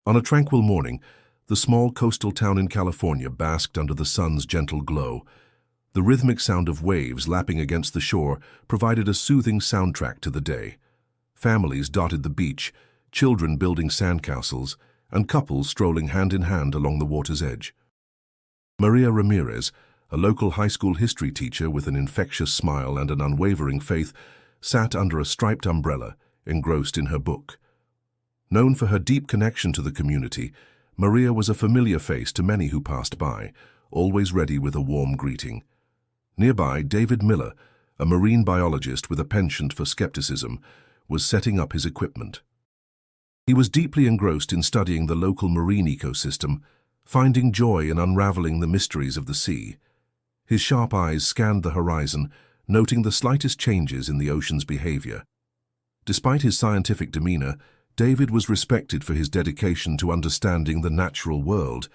On a tranquil morning, the small coastal town in California basked under the sun's gentle glow. The rhythmic sound of waves lapping against the shore provided a soothing soundtrack to the day. Families dotted the beach, children building sandcastles, and couples strolling hand in hand along the water's edge. Maria Ramirez, a local high school history teacher with an infectious smile and an unwavering faith, sat under a striped umbrella, engrossed in her book. Known for her deep connection to the community, Maria was a familiar face to many who passed by, always ready with a warm greeting. Nearby, David Miller, a marine biologist with a penchant for skepticism, was setting up his equipment. He was deeply engrossed in studying the local marine ecosystem, finding joy in unraveling the mysteries of the sea. His sharp eyes scanned the horizon, noting the slightest changes in the ocean's behavior. Despite his scientific demeanor, David was respected for his dedication to understanding the natural world,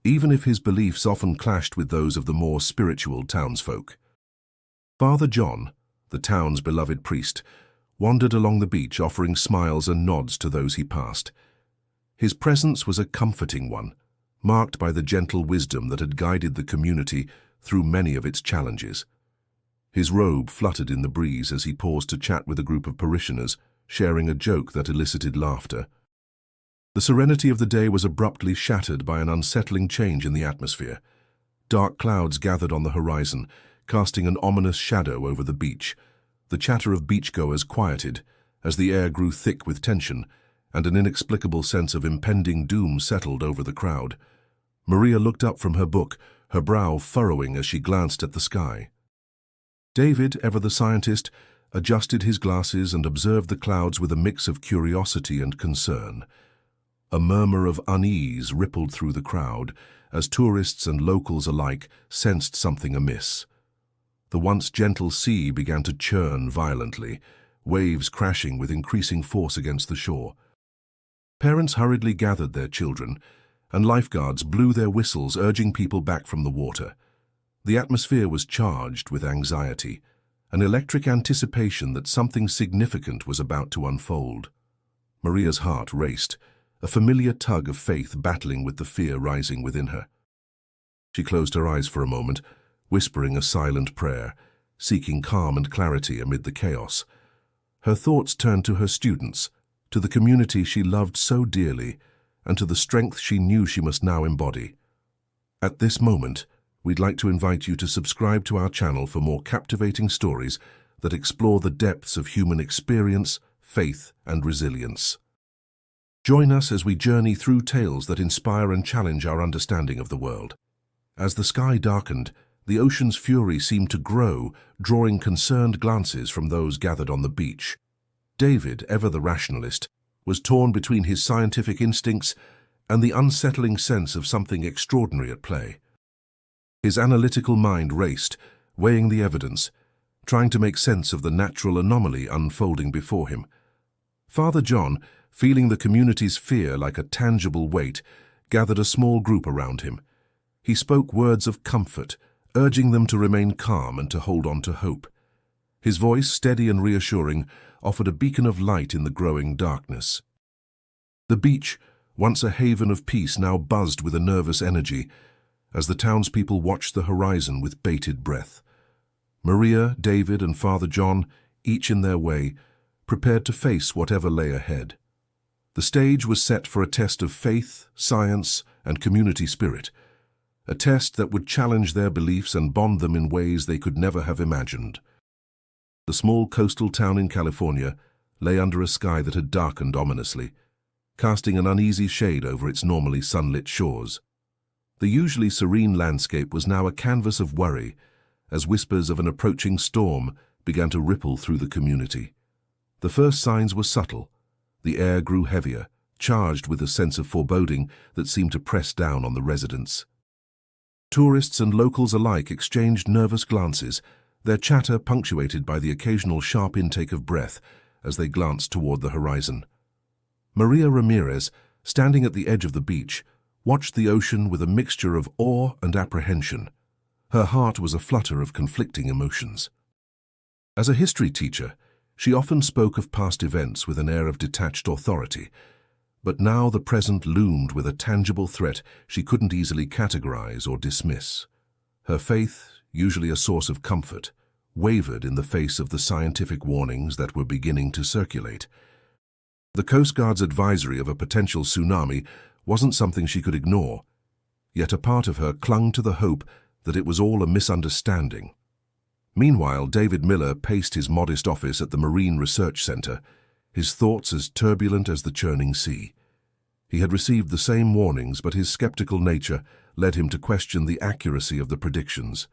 even if his beliefs often clashed with those of the more spiritual townsfolk. Father John, the town's beloved priest, wandered along the beach offering smiles and nods to those he passed. His presence was a comforting one, marked by the gentle wisdom that had guided the community through many of its challenges. His robe fluttered in the breeze as he paused to chat with a group of parishioners, sharing a joke that elicited laughter. The serenity of the day was abruptly shattered by an unsettling change in the atmosphere. Dark clouds gathered on the horizon, casting an ominous shadow over the beach. The chatter of beachgoers quieted as the air grew thick with tension, and an inexplicable sense of impending doom settled over the crowd. Maria looked up from her book, her brow furrowing as she glanced at the sky. David, ever the scientist, adjusted his glasses and observed the clouds with a mix of curiosity and concern. A murmur of unease rippled through the crowd as tourists and locals alike sensed something amiss. The once gentle sea began to churn violently, waves crashing with increasing force against the shore. Parents hurriedly gathered their children, and lifeguards blew their whistles urging people back from the water. The atmosphere was charged with anxiety, an electric anticipation that something significant was about to unfold. Maria's heart raced, a familiar tug of faith battling with the fear rising within her. She closed her eyes for a moment, whispering a silent prayer, seeking calm and clarity amid the chaos. Her thoughts turned to her students, to the community she loved so dearly, and to the strength she knew she must now embody. At this moment, we'd like to invite you to subscribe to our channel for more captivating stories that explore the depths of human experience, faith, and resilience. Join us as we journey through tales that inspire and challenge our understanding of the world. As the sky darkened, the ocean's fury seemed to grow, drawing concerned glances from those gathered on the beach. David, ever the rationalist, was torn between his scientific instincts and the unsettling sense of something extraordinary at play. His analytical mind raced, weighing the evidence, trying to make sense of the natural anomaly unfolding before him. Father John, feeling the community's fear like a tangible weight, gathered a small group around him. He spoke words of comfort, urging them to remain calm and to hold on to hope. His voice, steady and reassuring, offered a beacon of light in the growing darkness. The beach, once a haven of peace, now buzzed with a nervous energy, as the townspeople watched the horizon with bated breath. Maria, David, and Father John, each in their way, prepared to face whatever lay ahead. The stage was set for a test of faith, science, and community spirit, a test that would challenge their beliefs and bond them in ways they could never have imagined. The small coastal town in California lay under a sky that had darkened ominously, casting an uneasy shade over its normally sunlit shores. The usually serene landscape was now a canvas of worry, as whispers of an approaching storm began to ripple through the community. The first signs were subtle. The air grew heavier, charged with a sense of foreboding that seemed to press down on the residents. Tourists and locals alike exchanged nervous glances, their chatter punctuated by the occasional sharp intake of breath as they glanced toward the horizon. Maria Ramirez, standing at the edge of the beach, watched the ocean with a mixture of awe and apprehension. Her heart was a flutter of conflicting emotions. As a history teacher, she often spoke of past events with an air of detached authority, But now the present loomed with a tangible threat she couldn't easily categorize or dismiss. Her faith, usually a source of comfort, wavered in the face of the scientific warnings that were beginning to circulate. The Coast Guard's advisory of a potential tsunami wasn't something she could ignore, yet a part of her clung to the hope that it was all a misunderstanding. Meanwhile, David Miller paced his modest office at the Marine Research Center, his thoughts as turbulent as the churning sea. He had received the same warnings, but his skeptical nature led him to question the accuracy of the predictions.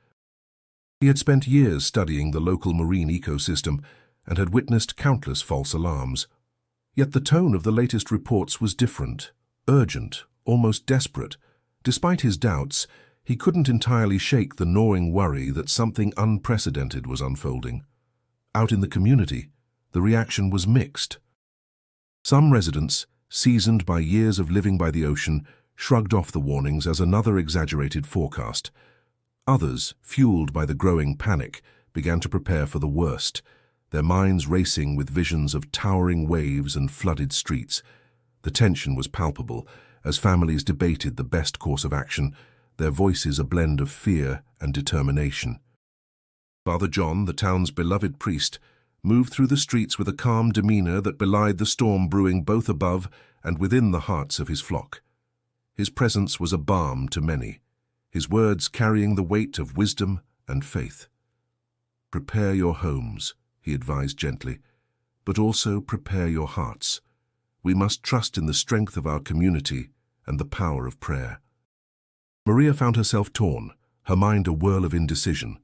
He had spent years studying the local marine ecosystem and had witnessed countless false alarms. Yet the tone of the latest reports was different, urgent, almost desperate. Despite his doubts, he couldn't entirely shake the gnawing worry that something unprecedented was unfolding. Out in the community, the reaction was mixed. Some residents, seasoned by years of living by the ocean, shrugged off the warnings as another exaggerated forecast. Others, fueled by the growing panic, began to prepare for the worst, their minds racing with visions of towering waves and flooded streets. The tension was palpable as families debated the best course of action, their voices a blend of fear and determination. Father John, the town's beloved priest, moved through the streets with a calm demeanor that belied the storm brewing both above and within the hearts of his flock. His presence was a balm to many, his words carrying the weight of wisdom and faith. "Prepare your homes," he advised gently, "but also prepare your hearts. We must trust in the strength of our community and the power of prayer." Maria found herself torn, her mind a whirl of indecision.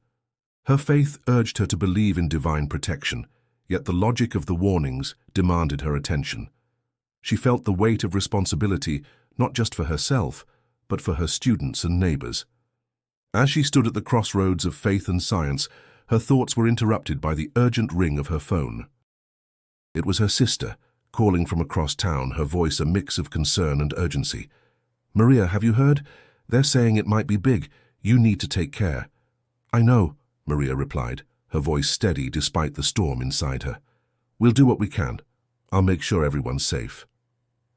Her faith urged her to believe in divine protection, yet the logic of the warnings demanded her attention. She felt the weight of responsibility not just for herself, but for her students and neighbors. As she stood at the crossroads of faith and science, her thoughts were interrupted by the urgent ring of her phone. It was her sister, calling from across town, her voice a mix of concern and urgency. "Maria, have you heard? They're saying it might be big. You need to take care." "I know," Maria replied, her voice steady despite the storm inside her. "We'll do what we can. I'll make sure everyone's safe."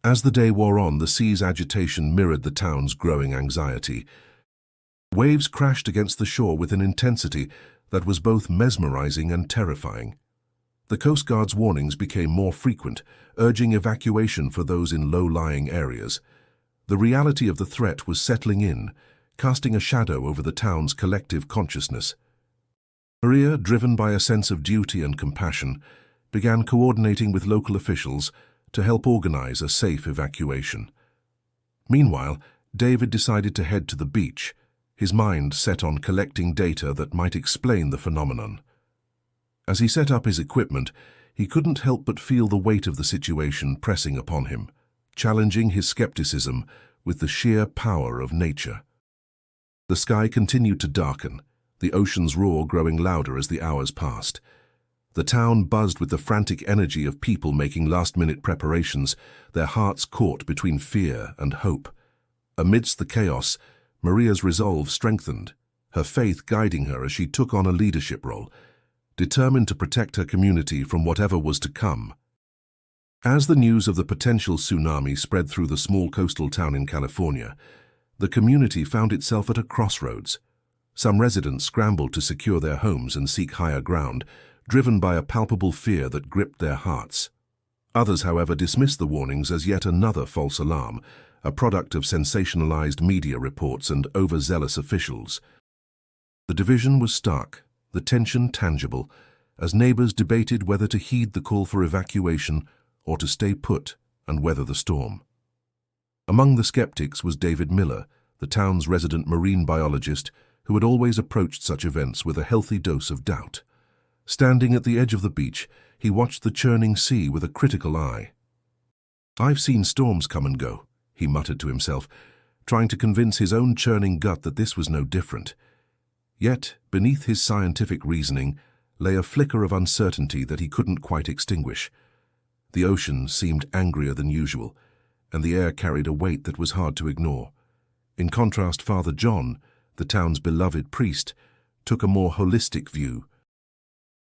As the day wore on, the sea's agitation mirrored the town's growing anxiety. Waves crashed against the shore with an intensity that was both mesmerizing and terrifying. The Coast Guard's warnings became more frequent, urging evacuation for those in low-lying areas. The reality of the threat was settling in, casting a shadow over the town's collective consciousness. Maria, driven by a sense of duty and compassion, began coordinating with local officials to help organize a safe evacuation. Meanwhile, David decided to head to the beach, his mind set on collecting data that might explain the phenomenon. As he set up his equipment, he couldn't help but feel the weight of the situation pressing upon him, challenging his skepticism with the sheer power of nature. The sky continued to darken, the ocean's roar growing louder as the hours passed. The town buzzed with the frantic energy of people making last-minute preparations, their hearts caught between fear and hope. Amidst the chaos, Maria's resolve strengthened, her faith guiding her as she took on a leadership role, determined to protect her community from whatever was to come. As the news of the potential tsunami spread through the small coastal town in California, the community found itself at a crossroads. Some residents scrambled to secure their homes and seek higher ground, driven by a palpable fear that gripped their hearts. Others, however, dismissed the warnings as yet another false alarm, a product of sensationalized media reports and overzealous officials. The division was stark, the tension tangible, as neighbors debated whether to heed the call for evacuation or to stay put and weather the storm. Among the skeptics was David Miller, the town's resident marine biologist, who had always approached such events with a healthy dose of doubt. Standing at the edge of the beach, he watched the churning sea with a critical eye. "I've seen storms come and go," he muttered to himself, trying to convince his own churning gut that this was no different. Yet, beneath his scientific reasoning, lay a flicker of uncertainty that he couldn't quite extinguish. The ocean seemed angrier than usual, and the air carried a weight that was hard to ignore. In contrast, Father John, the town's beloved priest, took a more holistic view.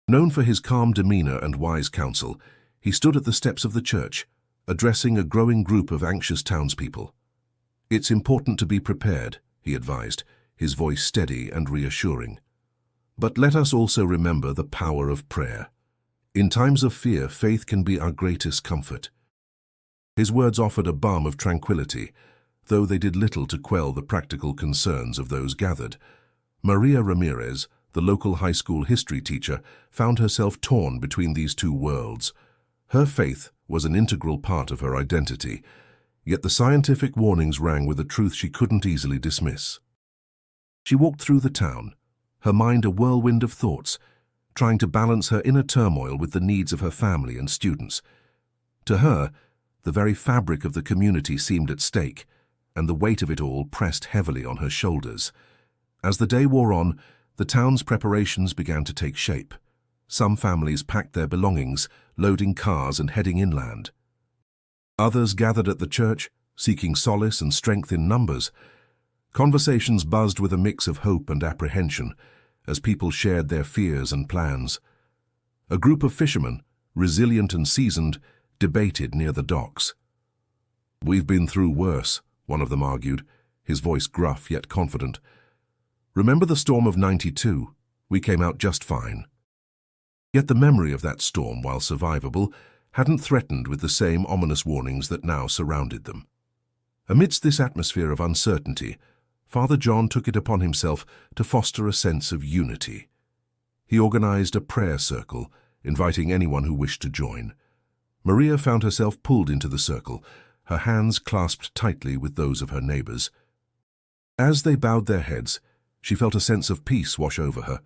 Known for his calm demeanor and wise counsel, he stood at the steps of the church, addressing a growing group of anxious townspeople. "It's important to be prepared," he advised, his voice steady and reassuring. "But let us also remember the power of prayer. In times of fear, faith can be our greatest comfort." His words offered a balm of tranquility, though they did little to quell the practical concerns of those gathered. Maria Ramirez, the local high school history teacher, found herself torn between these two worlds. Her faith was an integral part of her identity, yet the scientific warnings rang with a truth she couldn't easily dismiss. She walked through the town, her mind a whirlwind of thoughts, trying to balance her inner turmoil with the needs of her family and students. To her, the very fabric of the community seemed at stake, and the weight of it all pressed heavily on her shoulders. As the day wore on, the town's preparations began to take shape. Some families packed their belongings, loading cars and heading inland. Others gathered at the church, seeking solace and strength in numbers. Conversations buzzed with a mix of hope and apprehension as people shared their fears and plans. A group of fishermen, resilient and seasoned, debated near the docks. "We've been through worse," one of them argued, his voice gruff yet confident. "Remember the storm of '92? We came out just fine." Yet the memory of that storm, while survivable, hadn't threatened with the same ominous warnings that now surrounded them. Amidst this atmosphere of uncertainty, Father John took it upon himself to foster a sense of unity. He organized a prayer circle, inviting anyone who wished to join. Maria found herself pulled into the circle, her hands clasped tightly with those of her neighbors. As they bowed their heads, she felt a sense of peace wash over her,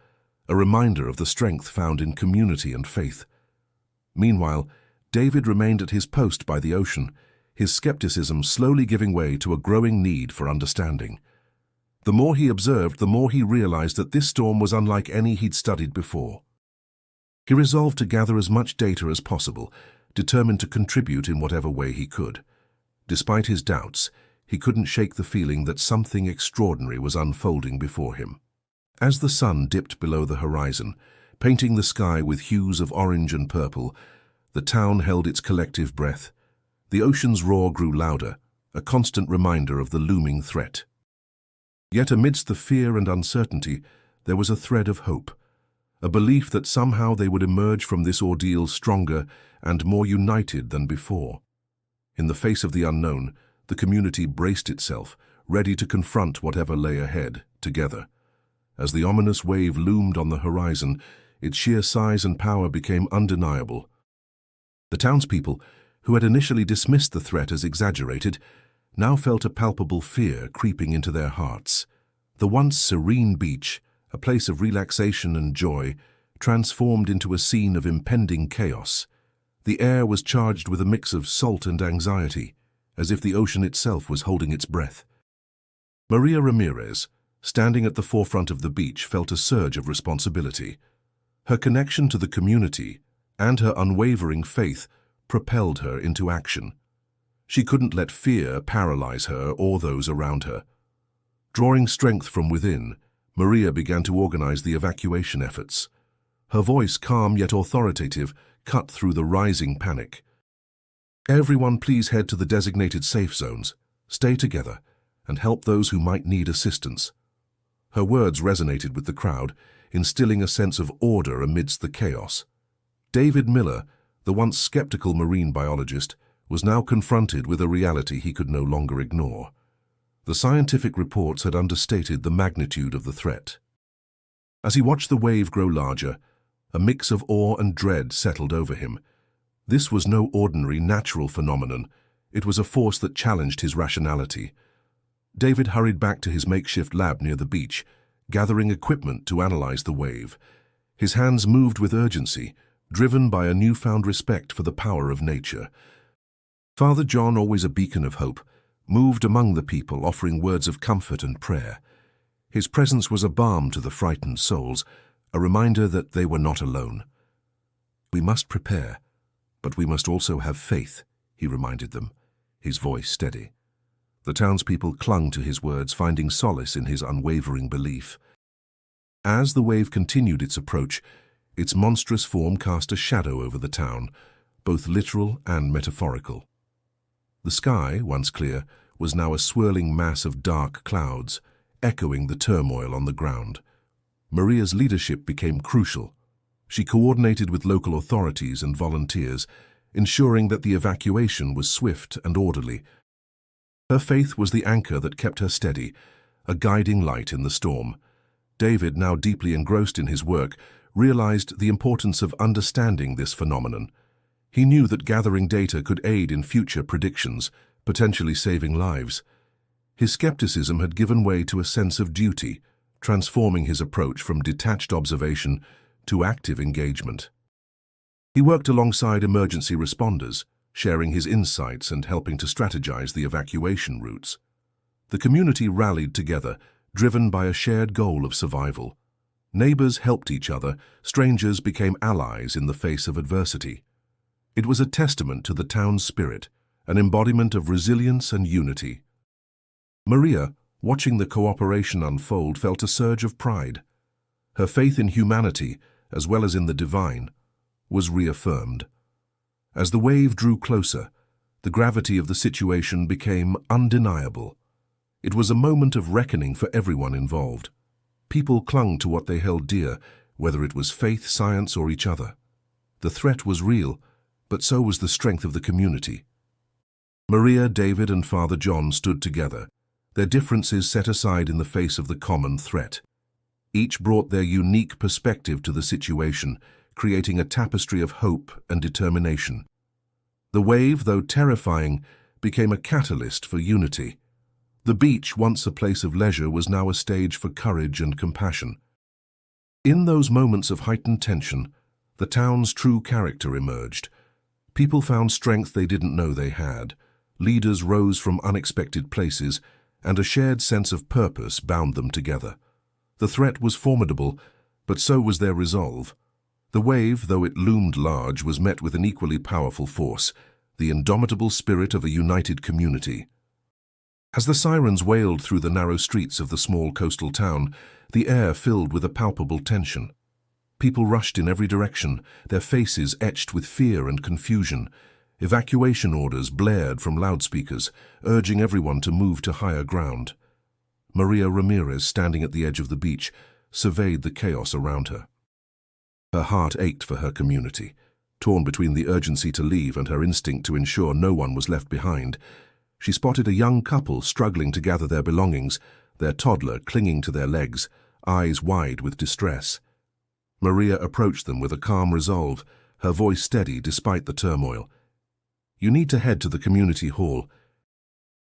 a reminder of the strength found in community and faith. Meanwhile, David remained at his post by the ocean, his skepticism slowly giving way to a growing need for understanding. The more he observed, the more he realized that this storm was unlike any he'd studied before. He resolved to gather as much data as possible, determined to contribute in whatever way he could. Despite his doubts, he couldn't shake the feeling that something extraordinary was unfolding before him. As the sun dipped below the horizon, painting the sky with hues of orange and purple, the town held its collective breath. The ocean's roar grew louder, a constant reminder of the looming threat. Yet amidst the fear and uncertainty, there was a thread of hope, a belief that somehow they would emerge from this ordeal stronger and more united than before. In the face of the unknown, the community braced itself, ready to confront whatever lay ahead, together. As the ominous wave loomed on the horizon, its sheer size and power became undeniable. The townspeople, who had initially dismissed the threat as exaggerated, now felt a palpable fear creeping into their hearts. The once serene beach, a place of relaxation and joy, transformed into a scene of impending chaos. The air was charged with a mix of salt and anxiety, as if the ocean itself was holding its breath. Maria Ramirez, standing at the forefront of the beach, felt a surge of responsibility. Her connection to the community and her unwavering faith propelled her into action. She couldn't let fear paralyze her or those around her. Drawing strength from within, Maria began to organize the evacuation efforts. Her voice, calm yet authoritative, cut through the rising panic. "Everyone please head to the designated safe zones, stay together, and help those who might need assistance." Her words resonated with the crowd, instilling a sense of order amidst the chaos. David Miller, the once skeptical marine biologist, was now confronted with a reality he could no longer ignore. The scientific reports had understated the magnitude of the threat. As he watched the wave grow larger, a mix of awe and dread settled over him. This was no ordinary natural phenomenon. It was a force that challenged his rationality. David hurried back to his makeshift lab near the beach, gathering equipment to analyze the wave. His hands moved with urgency, driven by a newfound respect for the power of nature. Father John, always a beacon of hope, moved among the people, offering words of comfort and prayer. His presence was a balm to the frightened souls, a reminder that they were not alone. "We must prepare, but we must also have faith," he reminded them, his voice steady. The townspeople clung to his words, finding solace in his unwavering belief. As the wave continued its approach, its monstrous form cast a shadow over the town, both literal and metaphorical. The sky, once clear, was now a swirling mass of dark clouds, echoing the turmoil on the ground. Maria's leadership became crucial. She coordinated with local authorities and volunteers, ensuring that the evacuation was swift and orderly. Her faith was the anchor that kept her steady, a guiding light in the storm. David, now deeply engrossed in his work, realized the importance of understanding this phenomenon. He knew that gathering data could aid in future predictions, potentially saving lives. His skepticism had given way to a sense of duty, transforming his approach from detached observation to active engagement. He worked alongside emergency responders, sharing his insights and helping to strategize the evacuation routes. The community rallied together, driven by a shared goal of survival. Neighbors helped each other, strangers became allies in the face of adversity. It was a testament to the town's spirit, an embodiment of resilience and unity. Maria, watching the cooperation unfold, felt a surge of pride. Her faith in humanity, as well as in the divine, was reaffirmed. As the wave drew closer, the gravity of the situation became undeniable. It was a moment of reckoning for everyone involved. People clung to what they held dear, whether it was faith, science, or each other. The threat was real, but so was the strength of the community. Maria, David, and Father John stood together, their differences set aside in the face of the common threat. Each brought their unique perspective to the situation, creating a tapestry of hope and determination. The wave, though terrifying, became a catalyst for unity. The beach, once a place of leisure, was now a stage for courage and compassion. In those moments of heightened tension, the town's true character emerged. People found strength they didn't know they had. Leaders rose from unexpected places, and a shared sense of purpose bound them together. The threat was formidable, but so was their resolve. The wave, though it loomed large, was met with an equally powerful force, the indomitable spirit of a united community. As the sirens wailed through the narrow streets of the small coastal town, the air filled with a palpable tension. People rushed in every direction, their faces etched with fear and confusion. Evacuation orders blared from loudspeakers, urging everyone to move to higher ground. Maria Ramirez, standing at the edge of the beach, surveyed the chaos around her. Her heart ached for her community. Torn between the urgency to leave and her instinct to ensure no one was left behind, she spotted a young couple struggling to gather their belongings, their toddler clinging to their legs, eyes wide with distress. Maria approached them with a calm resolve, her voice steady despite the turmoil. "You need to head to the community hall,"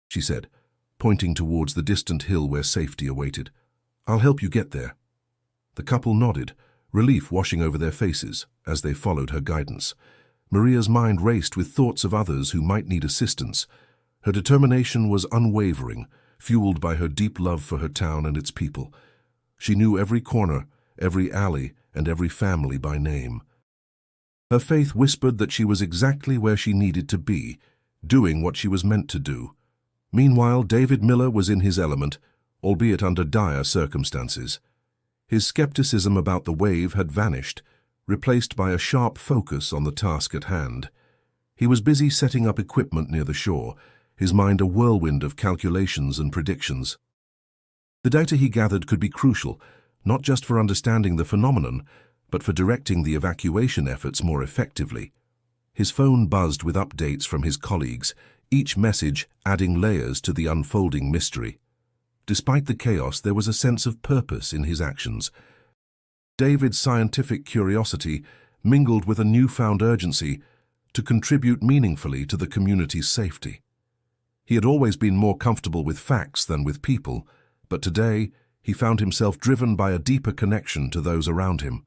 she said, pointing towards the distant hill where safety awaited. "I'll help you get there." The couple nodded, relief washing over their faces as they followed her guidance. Maria's mind raced with thoughts of others who might need assistance. Her determination was unwavering, fueled by her deep love for her town and its people. She knew every corner, every alley, and every family by name. Her faith whispered that she was exactly where she needed to be, doing what she was meant to do. Meanwhile, David Miller was in his element, albeit under dire circumstances. His skepticism about the wave had vanished, replaced by a sharp focus on the task at hand. He was busy setting up equipment near the shore, his mind a whirlwind of calculations and predictions. The data he gathered could be crucial, not just for understanding the phenomenon, but for directing the evacuation efforts more effectively. His phone buzzed with updates from his colleagues, each message adding layers to the unfolding mystery. Despite the chaos, there was a sense of purpose in his actions. David's scientific curiosity mingled with a newfound urgency to contribute meaningfully to the community's safety. He had always been more comfortable with facts than with people, but today he found himself driven by a deeper connection to those around him.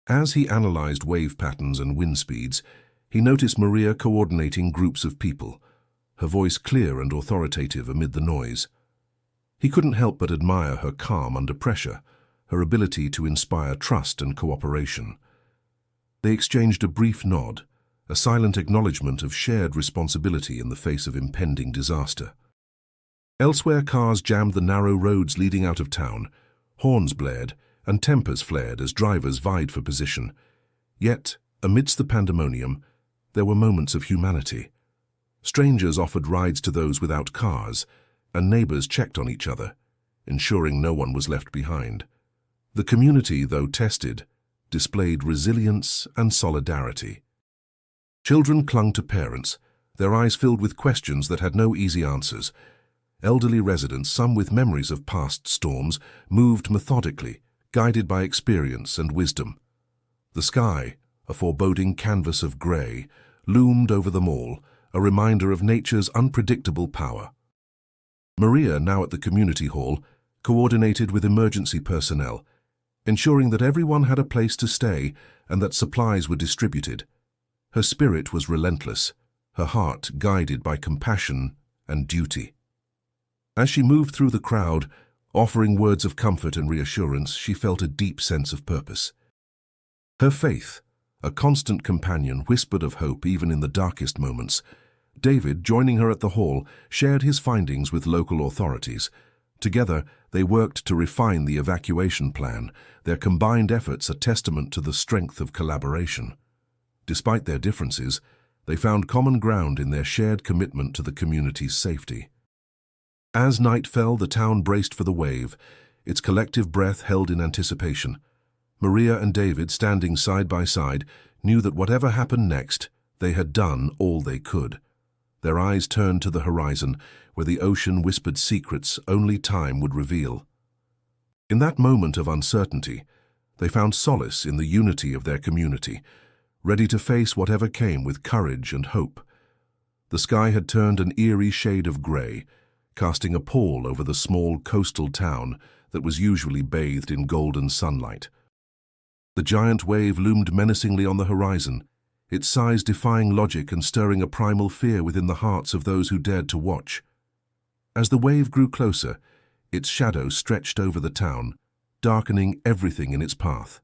As he analyzed wave patterns and wind speeds, he noticed Maria coordinating groups of people, her voice clear and authoritative amid the noise. He couldn't help but admire her calm under pressure, her ability to inspire trust and cooperation. They exchanged a brief nod, a silent acknowledgement of shared responsibility in the face of impending disaster. Elsewhere, cars jammed the narrow roads leading out of town, horns blared, and tempers flared as drivers vied for position. Yet, amidst the pandemonium, there were moments of humanity. Strangers offered rides to those without cars, and neighbors checked on each other, ensuring no one was left behind. The community, though tested, displayed resilience and solidarity. Children clung to parents, their eyes filled with questions that had no easy answers. Elderly residents, some with memories of past storms, moved methodically, guided by experience and wisdom. The sky, a foreboding canvas of grey, loomed over them all, a reminder of nature's unpredictable power. Maria, now at the community hall, coordinated with emergency personnel, ensuring that everyone had a place to stay and that supplies were distributed. Her spirit was relentless, her heart guided by compassion and duty. As she moved through the crowd, offering words of comfort and reassurance, she felt a deep sense of purpose. Her faith, a constant companion, whispered of hope even in the darkest moments. David, joining her at the hall, shared his findings with local authorities. Together, they worked to refine the evacuation plan, their combined efforts a testament to the strength of collaboration. Despite their differences, they found common ground in their shared commitment to the community's safety. As night fell, the town braced for the wave, its collective breath held in anticipation. Maria and David, standing side by side, knew that whatever happened next, they had done all they could. Their eyes turned to the horizon, where the ocean whispered secrets only time would reveal. In that moment of uncertainty, they found solace in the unity of their community, ready to face whatever came with courage and hope. The sky had turned an eerie shade of grey, casting a pall over the small coastal town that was usually bathed in golden sunlight. The giant wave loomed menacingly on the horizon, its size defying logic and stirring a primal fear within the hearts of those who dared to watch. As the wave grew closer, its shadow stretched over the town, darkening everything in its path.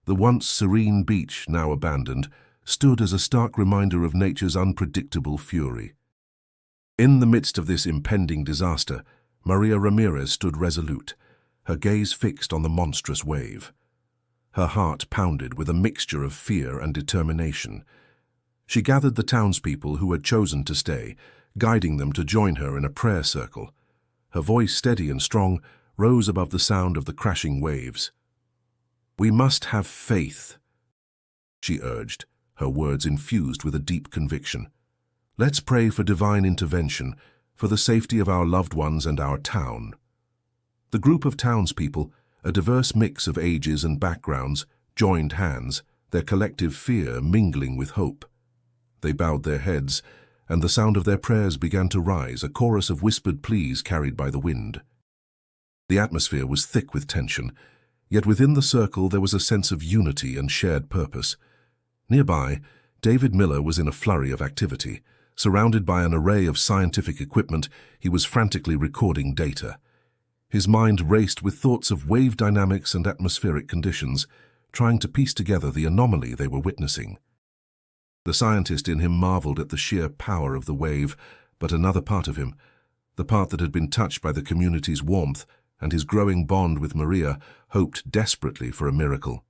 The once serene beach, now abandoned, stood as a stark reminder of nature's unpredictable fury. In the midst of this impending disaster, Maria Ramirez stood resolute, her gaze fixed on the monstrous wave. Her heart pounded with a mixture of fear and determination. She gathered the townspeople who had chosen to stay, guiding them to join her in a prayer circle. Her voice, steady and strong, rose above the sound of the crashing waves. "We must have faith," she urged, her words infused with a deep conviction. "Let's pray for divine intervention, for the safety of our loved ones and our town." The group of townspeople, a diverse mix of ages and backgrounds, joined hands, their collective fear mingling with hope. They bowed their heads, and the sound of their prayers began to rise, a chorus of whispered pleas carried by the wind. The atmosphere was thick with tension, yet within the circle there was a sense of unity and shared purpose. Nearby, David Miller was in a flurry of activity. Surrounded by an array of scientific equipment, he was frantically recording data. His mind raced with thoughts of wave dynamics and atmospheric conditions, trying to piece together the anomaly they were witnessing. The scientist in him marveled at the sheer power of the wave, but another part of him, the part that had been touched by the community's warmth and his growing bond with Maria, hoped desperately for a miracle.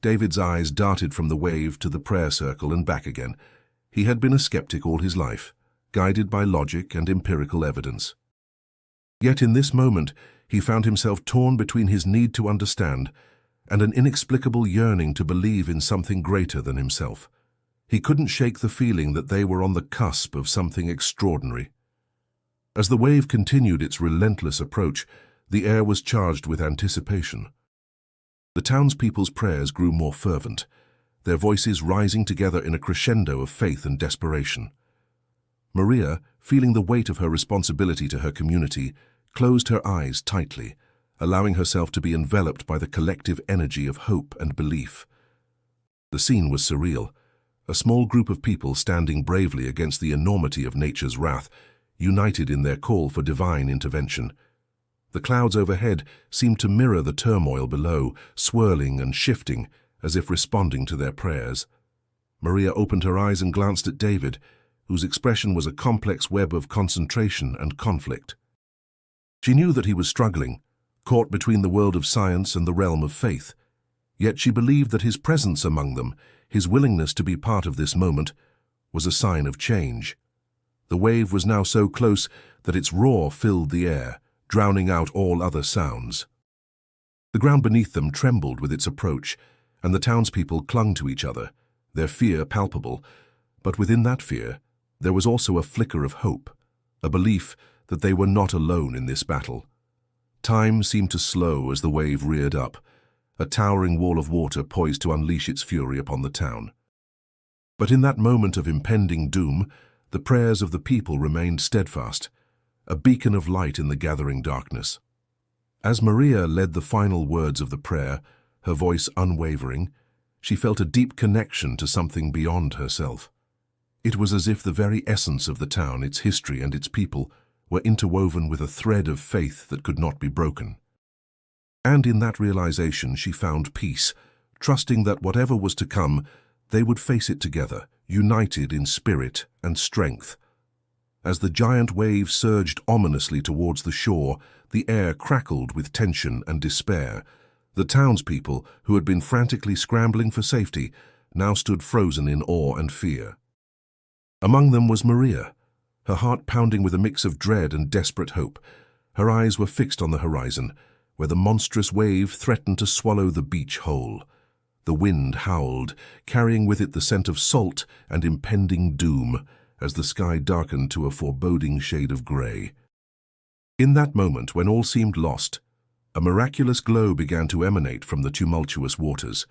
David's eyes darted from the wave to the prayer circle and back again. He had been a skeptic all his life, guided by logic and empirical evidence. Yet in this moment, he found himself torn between his need to understand and an inexplicable yearning to believe in something greater than himself. He couldn't shake the feeling that they were on the cusp of something extraordinary. As the wave continued its relentless approach, the air was charged with anticipation. The townspeople's prayers grew more fervent, their voices rising together in a crescendo of faith and desperation. Maria, feeling the weight of her responsibility to her community, closed her eyes tightly, allowing herself to be enveloped by the collective energy of hope and belief. The scene was surreal, a small group of people standing bravely against the enormity of nature's wrath, united in their call for divine intervention. The clouds overhead seemed to mirror the turmoil below, swirling and shifting, as if responding to their prayers. Maria opened her eyes and glanced at David, whose expression was a complex web of concentration and conflict. She knew that he was struggling, caught between the world of science and the realm of faith. Yet she believed that his presence among them, his willingness to be part of this moment, was a sign of change. The wave was now so close that its roar filled the air, drowning out all other sounds. The ground beneath them trembled with its approach, and the townspeople clung to each other, their fear palpable. But within that fear, there was also a flicker of hope, a belief that they were not alone in this battle. Time seemed to slow as the wave reared up, a towering wall of water poised to unleash its fury upon the town. But in that moment of impending doom, the prayers of the people remained steadfast, a beacon of light in the gathering darkness. As Maria led the final words of the prayer, her voice unwavering, she felt a deep connection to something beyond herself. It was as if the very essence of the town, its history and its people, were interwoven with a thread of faith that could not be broken. And in that realization she found peace, trusting that whatever was to come, they would face it together, united in spirit and strength. As the giant wave surged ominously towards the shore, the air crackled with tension and despair. The townspeople, who had been frantically scrambling for safety, now stood frozen in awe and fear. Among them was Maria, her heart pounding with a mix of dread and desperate hope. Her eyes were fixed on the horizon, where the monstrous wave threatened to swallow the beach whole. The wind howled, carrying with it the scent of salt and impending doom, as the sky darkened to a foreboding shade of grey. In that moment, when all seemed lost, a miraculous glow began to emanate from the tumultuous waters.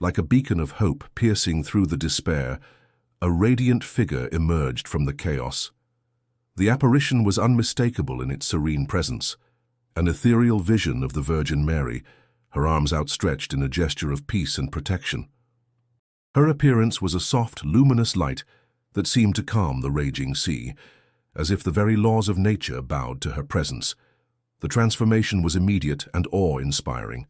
Like a beacon of hope piercing through the despair, a radiant figure emerged from the chaos. The apparition was unmistakable in its serene presence, an ethereal vision of the Virgin Mary, her arms outstretched in a gesture of peace and protection. Her appearance was a soft, luminous light that seemed to calm the raging sea, as if the very laws of nature bowed to her presence. The transformation was immediate and awe-inspiring.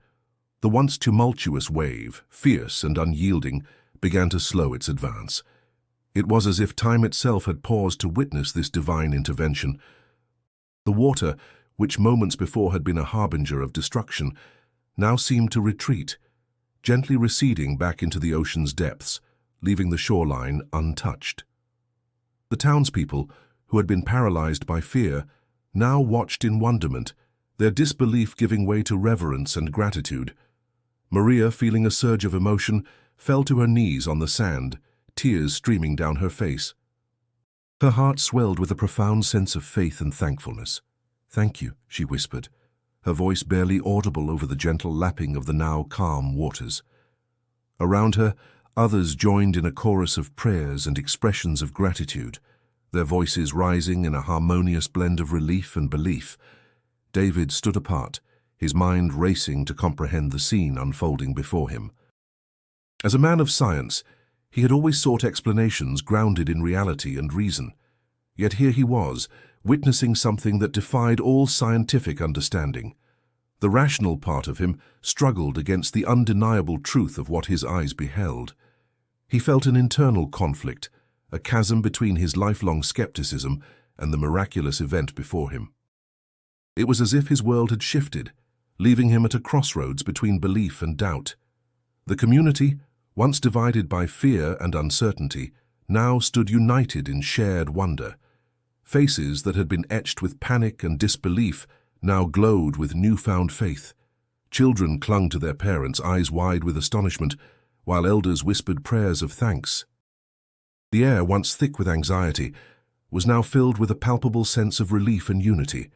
The once tumultuous wave, fierce and unyielding, began to slow its advance. It was as if time itself had paused to witness this divine intervention. The water, which moments before had been a harbinger of destruction, now seemed to retreat, gently receding back into the ocean's depths, leaving the shoreline untouched. The townspeople, who had been paralyzed by fear, now watched in wonderment, their disbelief giving way to reverence and gratitude. Maria, feeling a surge of emotion, fell to her knees on the sand, tears streaming down her face. Her heart swelled with a profound sense of faith and thankfulness. "Thank you," she whispered, her voice barely audible over the gentle lapping of the now calm waters. Around her, others joined in a chorus of prayers and expressions of gratitude, their voices rising in a harmonious blend of relief and belief. David stood apart, his mind racing to comprehend the scene unfolding before him. As a man of science, he had always sought explanations grounded in reality and reason. Yet here he was, witnessing something that defied all scientific understanding. The rational part of him struggled against the undeniable truth of what his eyes beheld. He felt an internal conflict, a chasm between his lifelong skepticism and the miraculous event before him. It was as if his world had shifted, leaving him at a crossroads between belief and doubt. The community, once divided by fear and uncertainty, now stood united in shared wonder. Faces that had been etched with panic and disbelief now glowed with newfound faith. Children clung to their parents, eyes wide with astonishment, while elders whispered prayers of thanks. The air, once thick with anxiety, was now filled with a palpable sense of relief and unity.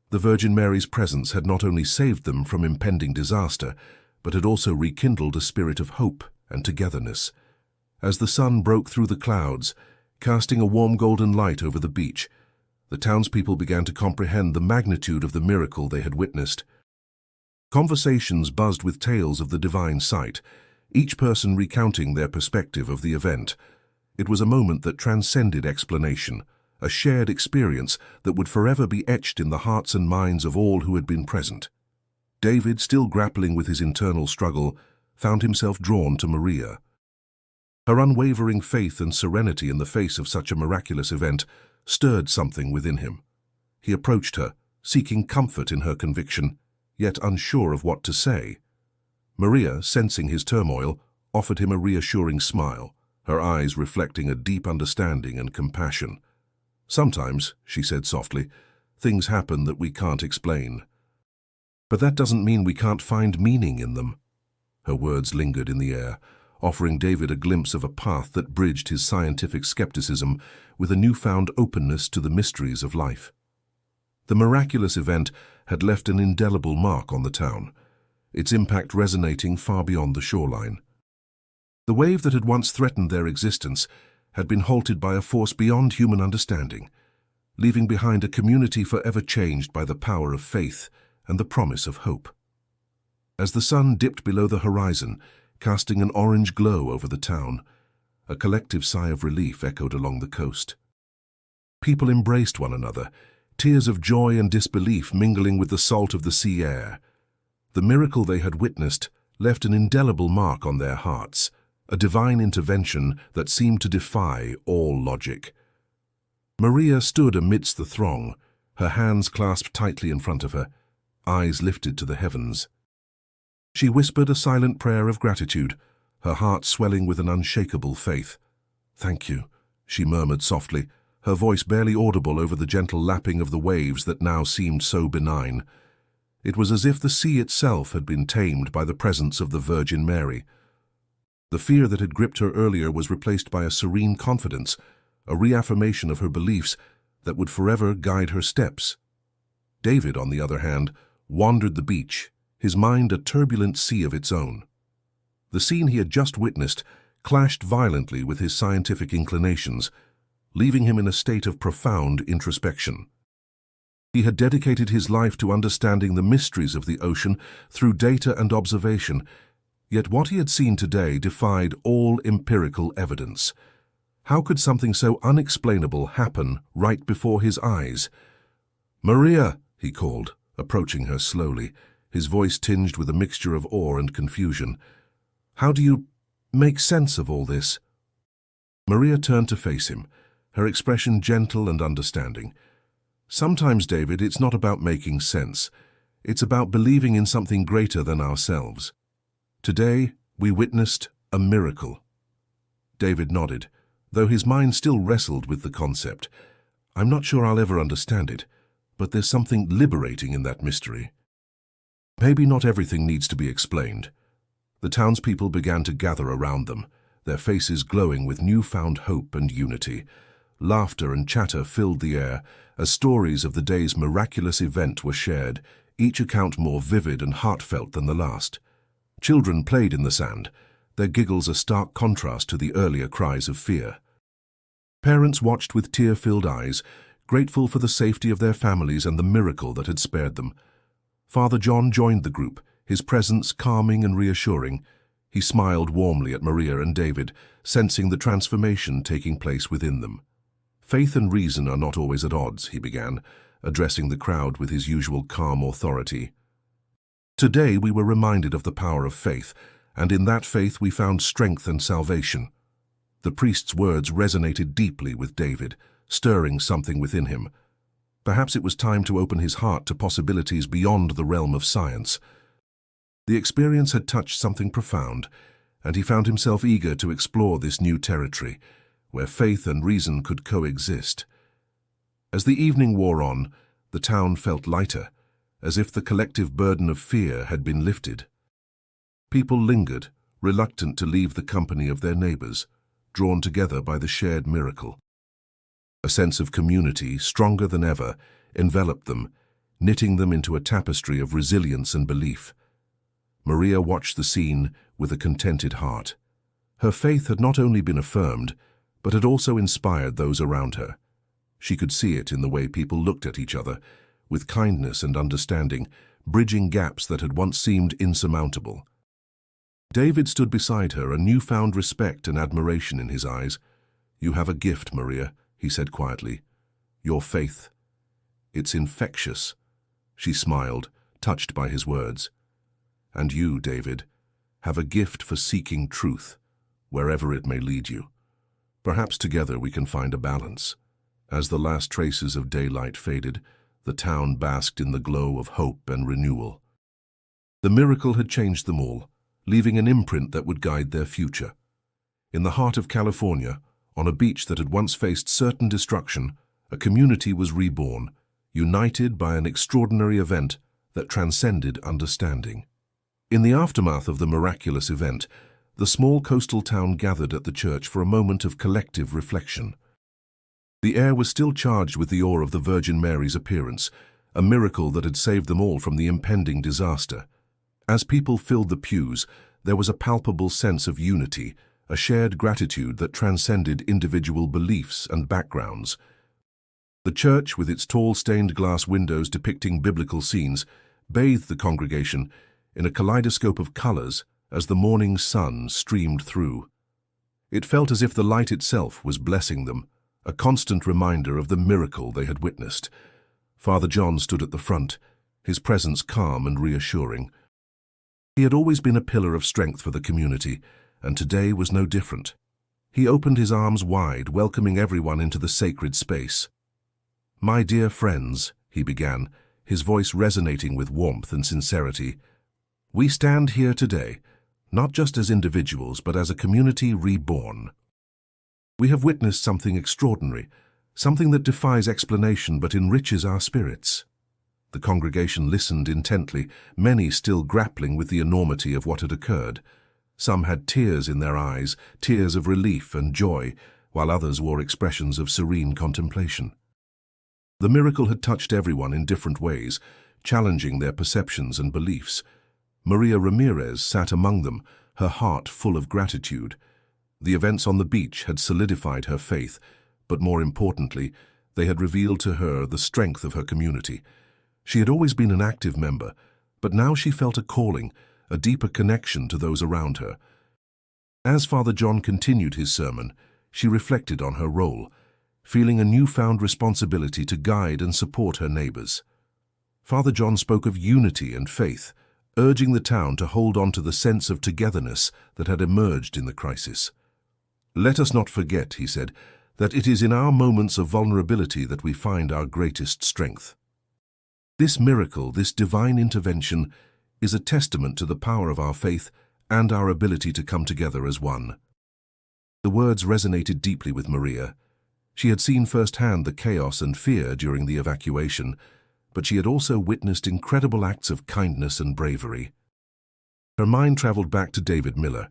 The Virgin Mary's presence had not only saved them from impending disaster, but had also rekindled a spirit of hope and togetherness. As the sun broke through the clouds, casting a warm golden light over the beach, the townspeople began to comprehend the magnitude of the miracle they had witnessed. Conversations buzzed with tales of the divine sight, each person recounting their perspective of the event. It was a moment that transcended explanation, a shared experience that would forever be etched in the hearts and minds of all who had been present. David, still grappling with his internal struggle, found himself drawn to Maria. Her unwavering faith and serenity in the face of such a miraculous event stirred something within him. He approached her, seeking comfort in her conviction, yet unsure of what to say. Maria, sensing his turmoil, offered him a reassuring smile, her eyes reflecting a deep understanding and compassion. "Sometimes," she said softly, "things happen that we can't explain. But that doesn't mean we can't find meaning in them." Her words lingered in the air, offering David a glimpse of a path that bridged his scientific skepticism with a newfound openness to the mysteries of life. The miraculous event had left an indelible mark on the town, its impact resonating far beyond the shoreline. The wave that had once threatened their existence had been halted by a force beyond human understanding, leaving behind a community forever changed by the power of faith and the promise of hope. As the sun dipped below the horizon, casting an orange glow over the town, a collective sigh of relief echoed along the coast. People embraced one another, tears of joy and disbelief mingling with the salt of the sea air. The miracle they had witnessed left an indelible mark on their hearts, a divine intervention that seemed to defy all logic. Maria stood amidst the throng, her hands clasped tightly in front of her, eyes lifted to the heavens. She whispered a silent prayer of gratitude, her heart swelling with an unshakable faith. "Thank you," she murmured softly, her voice barely audible over the gentle lapping of the waves that now seemed so benign. It was as if the sea itself had been tamed by the presence of the Virgin Mary. The fear that had gripped her earlier was replaced by a serene confidence, a reaffirmation of her beliefs that would forever guide her steps. David, on the other hand, wandered the beach, his mind a turbulent sea of its own. The scene he had just witnessed clashed violently with his scientific inclinations, leaving him in a state of profound introspection. He had dedicated his life to understanding the mysteries of the ocean through data and observation, yet what he had seen today defied all empirical evidence. How could something so unexplainable happen right before his eyes? "Maria," he called, approaching her slowly, his voice tinged with a mixture of awe and confusion. "How do you make sense of all this?" Maria turned to face him, her expression gentle and understanding. "Sometimes, David, it's not about making sense. It's about believing in something greater than ourselves. Today, we witnessed a miracle." David nodded, though his mind still wrestled with the concept. "I'm not sure I'll ever understand it, but there's something liberating in that mystery." Maybe not everything needs to be explained. The townspeople began to gather around them, their faces glowing with newfound hope and unity. Laughter and chatter filled the air as stories of the day's miraculous event were shared, each account more vivid and heartfelt than the last. Children played in the sand, their giggles a stark contrast to the earlier cries of fear. Parents watched with tear-filled eyes, grateful for the safety of their families and the miracle that had spared them. Father John joined the group, his presence calming and reassuring. He smiled warmly at Maria and David, sensing the transformation taking place within them. "Faith and reason are not always at odds," he began, addressing the crowd with his usual calm authority. "Today we were reminded of the power of faith, and in that faith we found strength and salvation." The priest's words resonated deeply with David, stirring something within him. Perhaps it was time to open his heart to possibilities beyond the realm of science. The experience had touched something profound, and he found himself eager to explore this new territory, where faith and reason could coexist. As the evening wore on, the town felt lighter, as if the collective burden of fear had been lifted. People lingered, reluctant to leave the company of their neighbors, drawn together by the shared miracle. A sense of community, stronger than ever, enveloped them, knitting them into a tapestry of resilience and belief. Maria watched the scene with a contented heart. Her faith had not only been affirmed, but had also inspired those around her. She could see it in the way people looked at each other, with kindness and understanding, bridging gaps that had once seemed insurmountable. David stood beside her, a newfound respect and admiration in his eyes. "You have a gift, Maria," he said quietly. "Your faith. It's infectious." She smiled, touched by his words. "And you, David, have a gift for seeking truth, wherever it may lead you. Perhaps together we can find a balance." As the last traces of daylight faded, the town basked in the glow of hope and renewal. The miracle had changed them all, leaving an imprint that would guide their future. In the heart of California, on a beach that had once faced certain destruction, A community was reborn, united by an extraordinary event that transcended understanding. In the aftermath of the miraculous event, the small coastal town gathered at the church for a moment of collective reflection. The air was still charged with the awe of the Virgin Mary's appearance, a miracle that had saved them all from the impending disaster. As people filled the pews, there was a palpable sense of unity, a shared gratitude that transcended individual beliefs and backgrounds. The church, with its tall stained-glass windows depicting biblical scenes, bathed the congregation in a kaleidoscope of colors as the morning sun streamed through. It felt as if the light itself was blessing them, a constant reminder of the miracle they had witnessed. Father John stood at the front, his presence calm and reassuring. He had always been a pillar of strength for the community, and today was no different. He opened his arms wide, welcoming everyone into the sacred space. "My dear friends," he began, his voice resonating with warmth and sincerity, "we stand here today, not just as individuals, but as a community reborn. We have witnessed something extraordinary, something that defies explanation but enriches our spirits." The congregation listened intently, many still grappling with the enormity of what had occurred. Some had tears in their eyes, tears of relief and joy, while others wore expressions of serene contemplation. The miracle had touched everyone in different ways, challenging their perceptions and beliefs. Maria Ramirez sat among them, her heart full of gratitude. The events on the beach had solidified her faith, but more importantly, they had revealed to her the strength of her community. She had always been an active member, but now she felt a calling, a deeper connection to those around her. As Father John continued his sermon, she reflected on her role, feeling a newfound responsibility to guide and support her neighbors. Father John spoke of unity and faith, urging the town to hold on to the sense of togetherness that had emerged in the crisis. "Let us not forget," he said, "that it is in our moments of vulnerability that we find our greatest strength." This miracle, this divine intervention, is a testament to the power of our faith and our ability to come together as one. The words resonated deeply with Maria. She had seen firsthand the chaos and fear during the evacuation, but she had also witnessed incredible acts of kindness and bravery. Her mind traveled back to David Miller,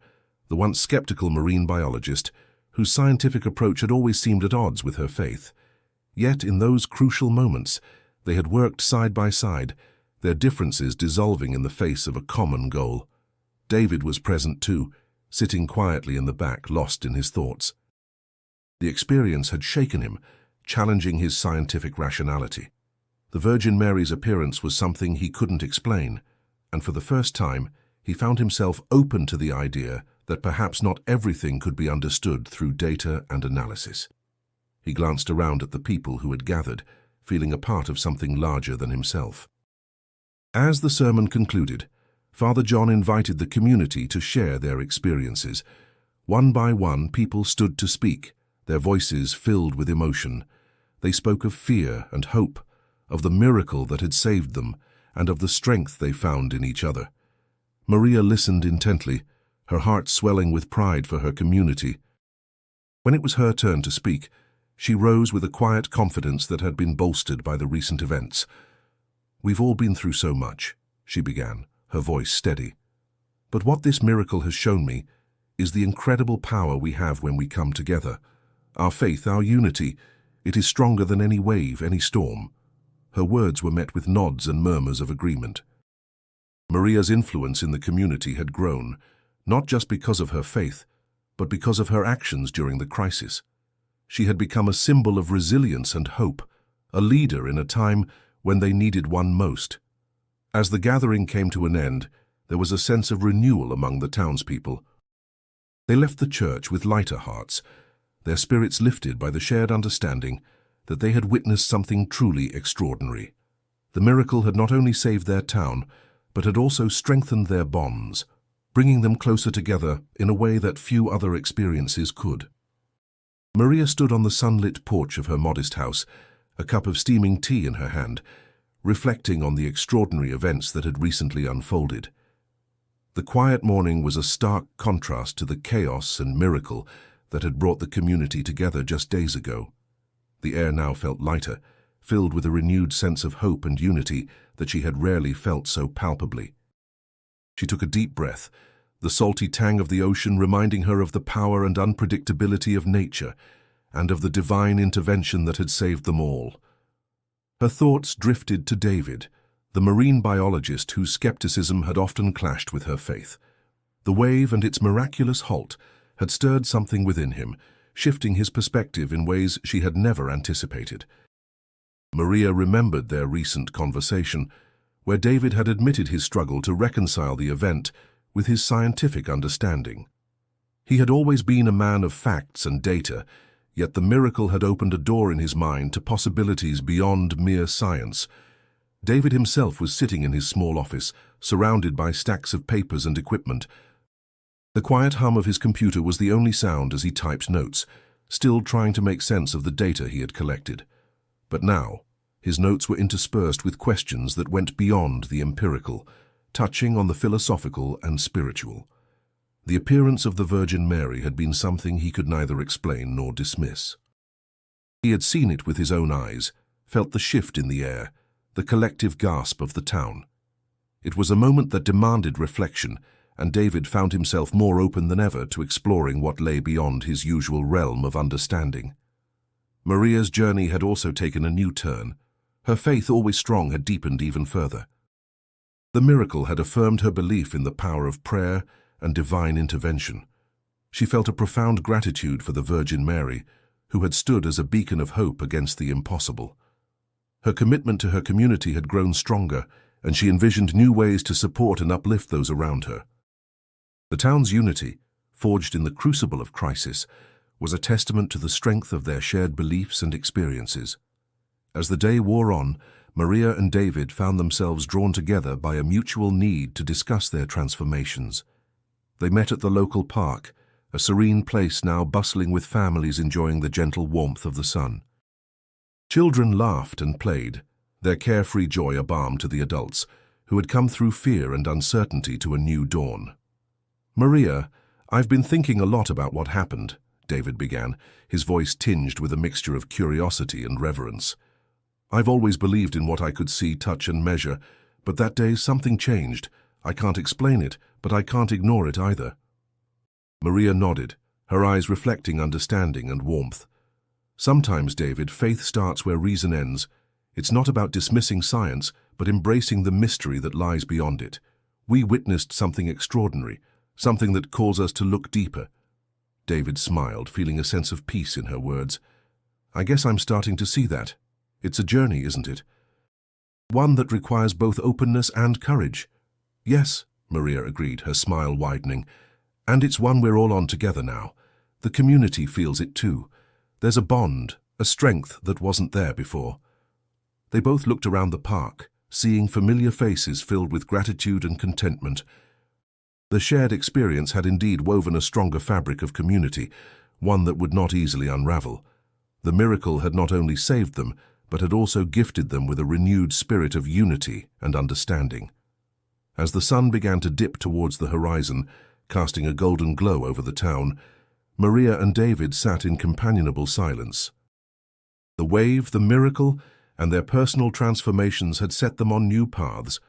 the once skeptical marine biologist, whose scientific approach had always seemed at odds with her faith. Yet in those crucial moments, they had worked side by side, their differences dissolving in the face of a common goal. David was present too, sitting quietly in the back, lost in his thoughts. The experience had shaken him, challenging his scientific rationality. The Virgin Mary's appearance was something he couldn't explain, and for the first time, he found himself open to the idea that perhaps not everything could be understood through data and analysis. He glanced around at the people who had gathered, feeling a part of something larger than himself. As the sermon concluded, Father John invited the community to share their experiences. One by one, people stood to speak, their voices filled with emotion. They spoke of fear and hope, of the miracle that had saved them, and of the strength they found in each other. Maria listened intently, her heart swelling with pride for her community. When it was her turn to speak, she rose with a quiet confidence that had been bolstered by the recent events. "We've all been through so much," she began, her voice steady. "But what this miracle has shown me is the incredible power we have when we come together. Our faith, our unity, it is stronger than any wave, any storm." Her words were met with nods and murmurs of agreement. Maria's influence in the community had grown, not just because of her faith, but because of her actions during the crisis. She had become a symbol of resilience and hope, a leader in a time when they needed one most. As the gathering came to an end, there was a sense of renewal among the townspeople. They left the church with lighter hearts, their spirits lifted by the shared understanding that they had witnessed something truly extraordinary. The miracle had not only saved their town, but had also strengthened their bonds, bringing them closer together in a way that few other experiences could. Maria stood on the sunlit porch of her modest house, a cup of steaming tea in her hand, reflecting on the extraordinary events that had recently unfolded. The quiet morning was a stark contrast to the chaos and miracle that had brought the community together just days ago. The air now felt lighter, filled with a renewed sense of hope and unity that she had rarely felt so palpably. She took a deep breath, the salty tang of the ocean reminding her of the power and unpredictability of nature, and of the divine intervention that had saved them all. Her thoughts drifted to David, the marine biologist whose skepticism had often clashed with her faith. The wave and its miraculous halt had stirred something within him, shifting his perspective in ways she had never anticipated. Maria remembered their recent conversation, where David had admitted his struggle to reconcile the event with his scientific understanding. He had always been a man of facts and data, yet the miracle had opened a door in his mind to possibilities beyond mere science. David himself was sitting in his small office, surrounded by stacks of papers and equipment. The quiet hum of his computer was the only sound as he typed notes, still trying to make sense of the data he had collected. But now, his notes were interspersed with questions that went beyond the empirical, touching on the philosophical and spiritual. The appearance of the Virgin Mary had been something he could neither explain nor dismiss. He had seen it with his own eyes, felt the shift in the air, the collective gasp of the town. It was a moment that demanded reflection, and David found himself more open than ever to exploring what lay beyond his usual realm of understanding. Maria's journey had also taken a new turn. Her faith, always strong, had deepened even further. The miracle had affirmed her belief in the power of prayer and divine intervention. She felt a profound gratitude for the Virgin Mary, who had stood as a beacon of hope against the impossible. Her commitment to her community had grown stronger, and she envisioned new ways to support and uplift those around her. The town's unity, forged in the crucible of crisis, was a testament to the strength of their shared beliefs and experiences. As the day wore on, Maria and David found themselves drawn together by a mutual need to discuss their transformations. They met at the local park, a serene place now bustling with families enjoying the gentle warmth of the sun. Children laughed and played, their carefree joy a balm to the adults, who had come through fear and uncertainty to a new dawn. "Maria, I've been thinking a lot about what happened," David began, his voice tinged with a mixture of curiosity and reverence. "I've always believed in what I could see, touch, and measure, but that day something changed. I can't explain it, but I can't ignore it either." Maria nodded, her eyes reflecting understanding and warmth. "Sometimes, David, faith starts where reason ends. It's not about dismissing science, but embracing the mystery that lies beyond it. We witnessed something extraordinary, something that calls us to look deeper." David smiled, feeling a sense of peace in her words. "I guess I'm starting to see that. It's a journey, isn't it? One that requires both openness and courage." "Yes," Maria agreed, her smile widening. "And it's one we're all on together now. The community feels it too. There's a bond, a strength that wasn't there before." They both looked around the park, seeing familiar faces filled with gratitude and contentment. The shared experience had indeed woven a stronger fabric of community, one that would not easily unravel. The miracle had not only saved them, but had also gifted them with a renewed spirit of unity and understanding. As the sun began to dip towards the horizon, casting a golden glow over the town, Maria and David sat in companionable silence. The wave, the miracle, and their personal transformations had set them on new paths,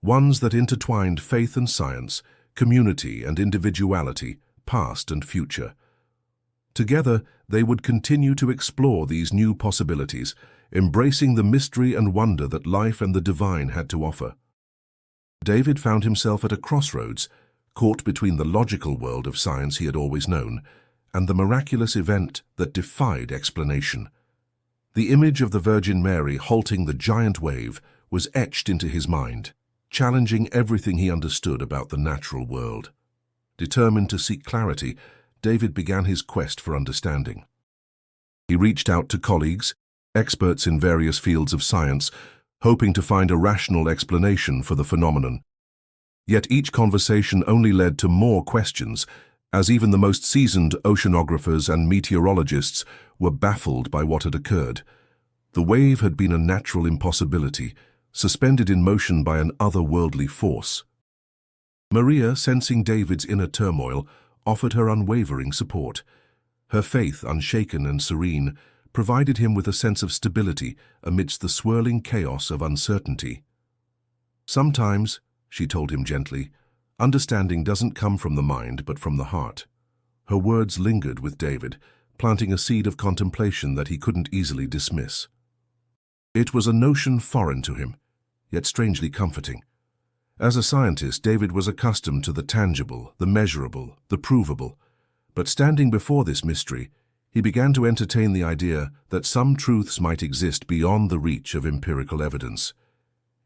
ones that intertwined faith and science, community and individuality, past and future. Together, they would continue to explore these new possibilities, embracing the mystery and wonder that life and the divine had to offer. David found himself at a crossroads, caught between the logical world of science he had always known and the miraculous event that defied explanation. The image of the Virgin Mary halting the giant wave was etched into his mind, challenging everything he understood about the natural world. Determined to seek clarity, David began his quest for understanding. He reached out to colleagues, experts in various fields of science, hoping to find a rational explanation for the phenomenon. Yet each conversation only led to more questions, as even the most seasoned oceanographers and meteorologists were baffled by what had occurred. The wave had been a natural impossibility, suspended in motion by an otherworldly force. Maria, sensing David's inner turmoil, offered her unwavering support. Her faith, unshaken and serene, provided him with a sense of stability amidst the swirling chaos of uncertainty. "Sometimes," she told him gently, "understanding doesn't come from the mind but from the heart." Her words lingered with David, planting a seed of contemplation that he couldn't easily dismiss. It was a notion foreign to him, yet strangely comforting. As a scientist, David was accustomed to the tangible, the measurable, the provable. But standing before this mystery, he began to entertain the idea that some truths might exist beyond the reach of empirical evidence.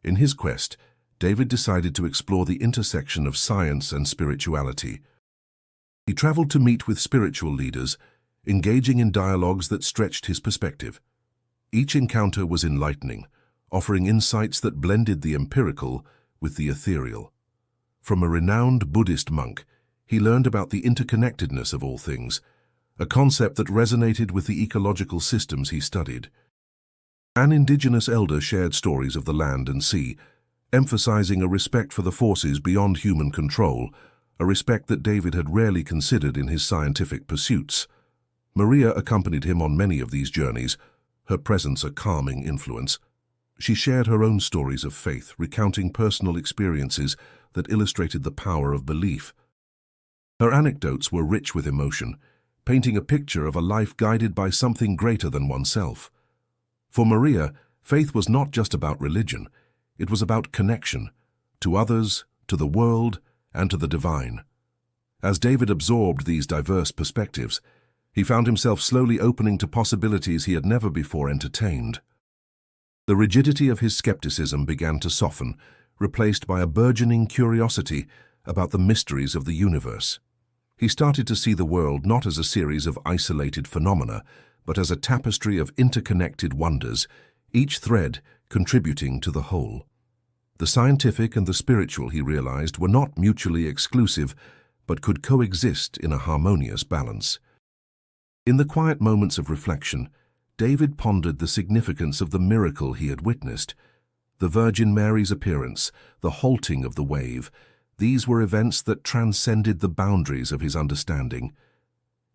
In his quest, David decided to explore the intersection of science and spirituality. He traveled to meet with spiritual leaders, engaging in dialogues that stretched his perspective. Each encounter was enlightening, offering insights that blended the empirical with the ethereal. From a renowned Buddhist monk, he learned about the interconnectedness of all things, a concept that resonated with the ecological systems he studied. An indigenous elder shared stories of the land and sea, emphasizing a respect for the forces beyond human control, a respect that David had rarely considered in his scientific pursuits. Maria accompanied him on many of these journeys, her presence a calming influence. She shared her own stories of faith, recounting personal experiences that illustrated the power of belief. Her anecdotes were rich with emotion, painting a picture of a life guided by something greater than oneself. For Maria, faith was not just about religion, it was about connection, to others, to the world, and to the divine. As David absorbed these diverse perspectives, he found himself slowly opening to possibilities he had never before entertained. The rigidity of his skepticism began to soften, replaced by a burgeoning curiosity about the mysteries of the universe. He started to see the world not as a series of isolated phenomena, but as a tapestry of interconnected wonders, each thread contributing to the whole. The scientific and the spiritual, he realized, were not mutually exclusive, but could coexist in a harmonious balance. In the quiet moments of reflection, David pondered the significance of the miracle he had witnessed. The Virgin Mary's appearance, the halting of the wave, these were events that transcended the boundaries of his understanding.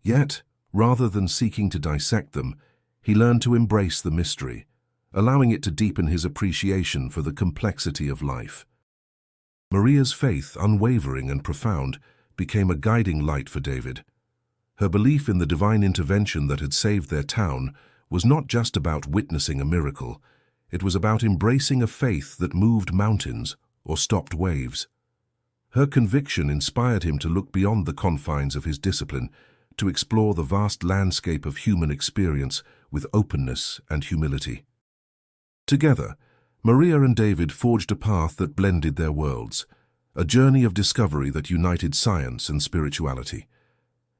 Yet, rather than seeking to dissect them, he learned to embrace the mystery, allowing it to deepen his appreciation for the complexity of life. Maria's faith, unwavering and profound, became a guiding light for David. Her belief in the divine intervention that had saved their town was not just about witnessing a miracle, it was about embracing a faith that moved mountains or stopped waves. Her conviction inspired him to look beyond the confines of his discipline, to explore the vast landscape of human experience with openness and humility. Together, Maria and David forged a path that blended their worlds, a journey of discovery that united science and spirituality.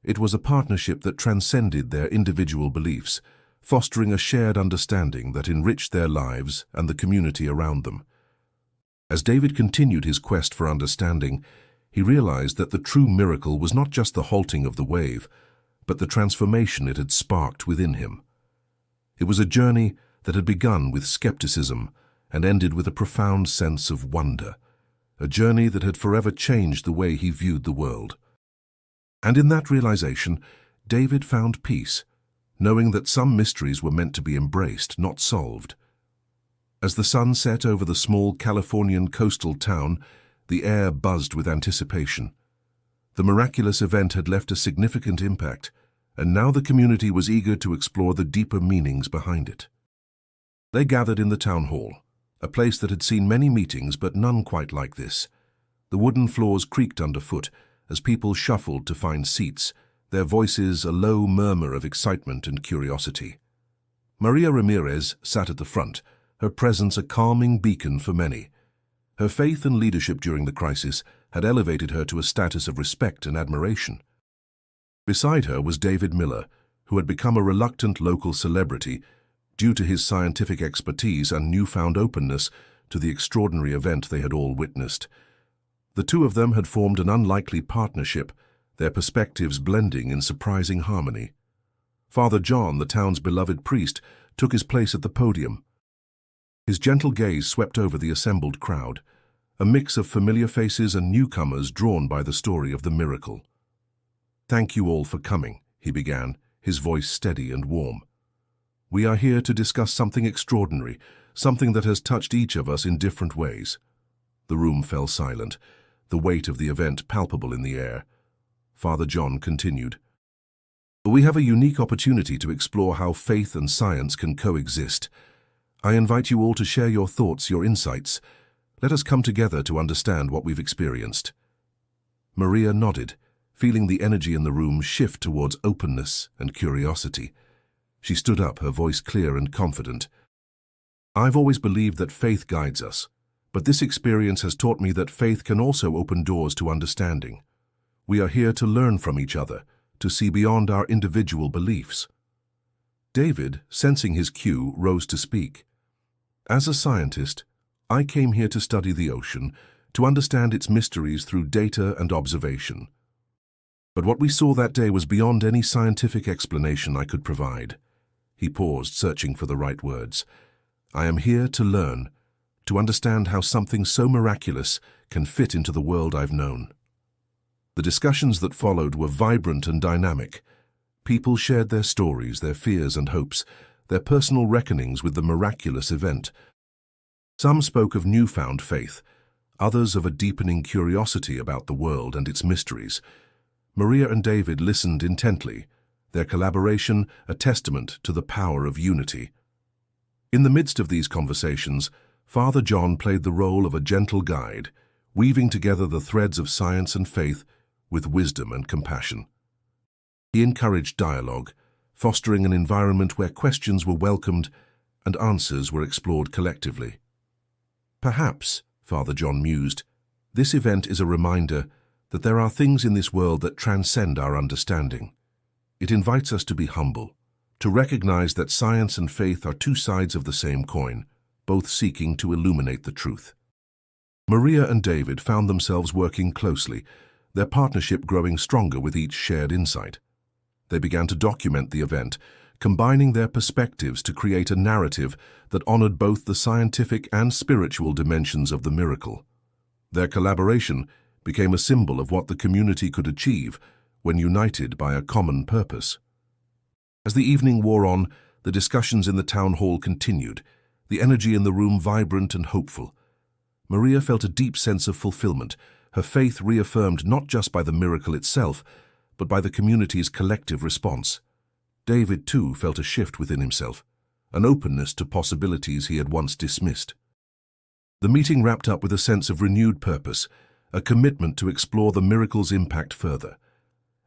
It was a partnership that transcended their individual beliefs, fostering a shared understanding that enriched their lives and the community around them. As David continued his quest for understanding, he realized that the true miracle was not just the halting of the wave, but the transformation it had sparked within him. It was a journey that had begun with skepticism and ended with a profound sense of wonder, a journey that had forever changed the way he viewed the world. And in that realization, David found peace, knowing that some mysteries were meant to be embraced, not solved. As the sun set over the small Californian coastal town, the air buzzed with anticipation. The miraculous event had left a significant impact, and now the community was eager to explore the deeper meanings behind it. They gathered in the town hall, a place that had seen many meetings but none quite like this. The wooden floors creaked underfoot as people shuffled to find seats, their voices a low murmur of excitement and curiosity. Maria Ramirez sat at the front, her presence a calming beacon for many. Her faith and leadership during the crisis had elevated her to a status of respect and admiration. Beside her was David Miller, who had become a reluctant local celebrity due to his scientific expertise and newfound openness to the extraordinary event they had all witnessed. The two of them had formed an unlikely partnership, their perspectives blending in surprising harmony. Father John, the town's beloved priest, took his place at the podium. His gentle gaze swept over the assembled crowd, a mix of familiar faces and newcomers drawn by the story of the miracle. "Thank you all for coming," he began, his voice steady and warm. We are here to discuss something extraordinary, something that has touched each of us in different ways. The room fell silent, the weight of the event palpable in the air. Father John continued. We have a unique opportunity to explore how faith and science can coexist. I invite you all to share your thoughts, your insights. Let us come together to understand what we've experienced. Maria nodded, feeling the energy in the room shift towards openness and curiosity. She stood up, her voice clear and confident. I've always believed that faith guides us, but this experience has taught me that faith can also open doors to understanding. We are here to learn from each other, to see beyond our individual beliefs. David, sensing his cue, rose to speak. As a scientist, I came here to study the ocean, to understand its mysteries through data and observation. But what we saw that day was beyond any scientific explanation I could provide. He paused, searching for the right words. I am here to learn, to understand how something so miraculous can fit into the world I've known. The discussions that followed were vibrant and dynamic. People shared their stories, their fears and hopes, their personal reckonings with the miraculous event. Some spoke of newfound faith, others of a deepening curiosity about the world and its mysteries. Maria and David listened intently, their collaboration a testament to the power of unity. In the midst of these conversations, Father John played the role of a gentle guide, weaving together the threads of science and faith with wisdom and compassion. He encouraged dialogue, fostering an environment where questions were welcomed and answers were explored collectively. Perhaps, Father John mused, this event is a reminder that there are things in this world that transcend our understanding. It invites us to be humble, to recognize that science and faith are two sides of the same coin, both seeking to illuminate the truth. Maria and David found themselves working closely, their partnership growing stronger with each shared insight. They began to document the event, combining their perspectives to create a narrative that honored both the scientific and spiritual dimensions of the miracle. Their collaboration became a symbol of what the community could achieve when united by a common purpose. As the evening wore on, the discussions in the town hall continued, the energy in the room vibrant and hopeful. Maria felt a deep sense of fulfillment, her faith reaffirmed not just by the miracle itself, but by the community's collective response. David, too, felt a shift within himself, an openness to possibilities he had once dismissed. The meeting wrapped up with a sense of renewed purpose, a commitment to explore the miracle's impact further.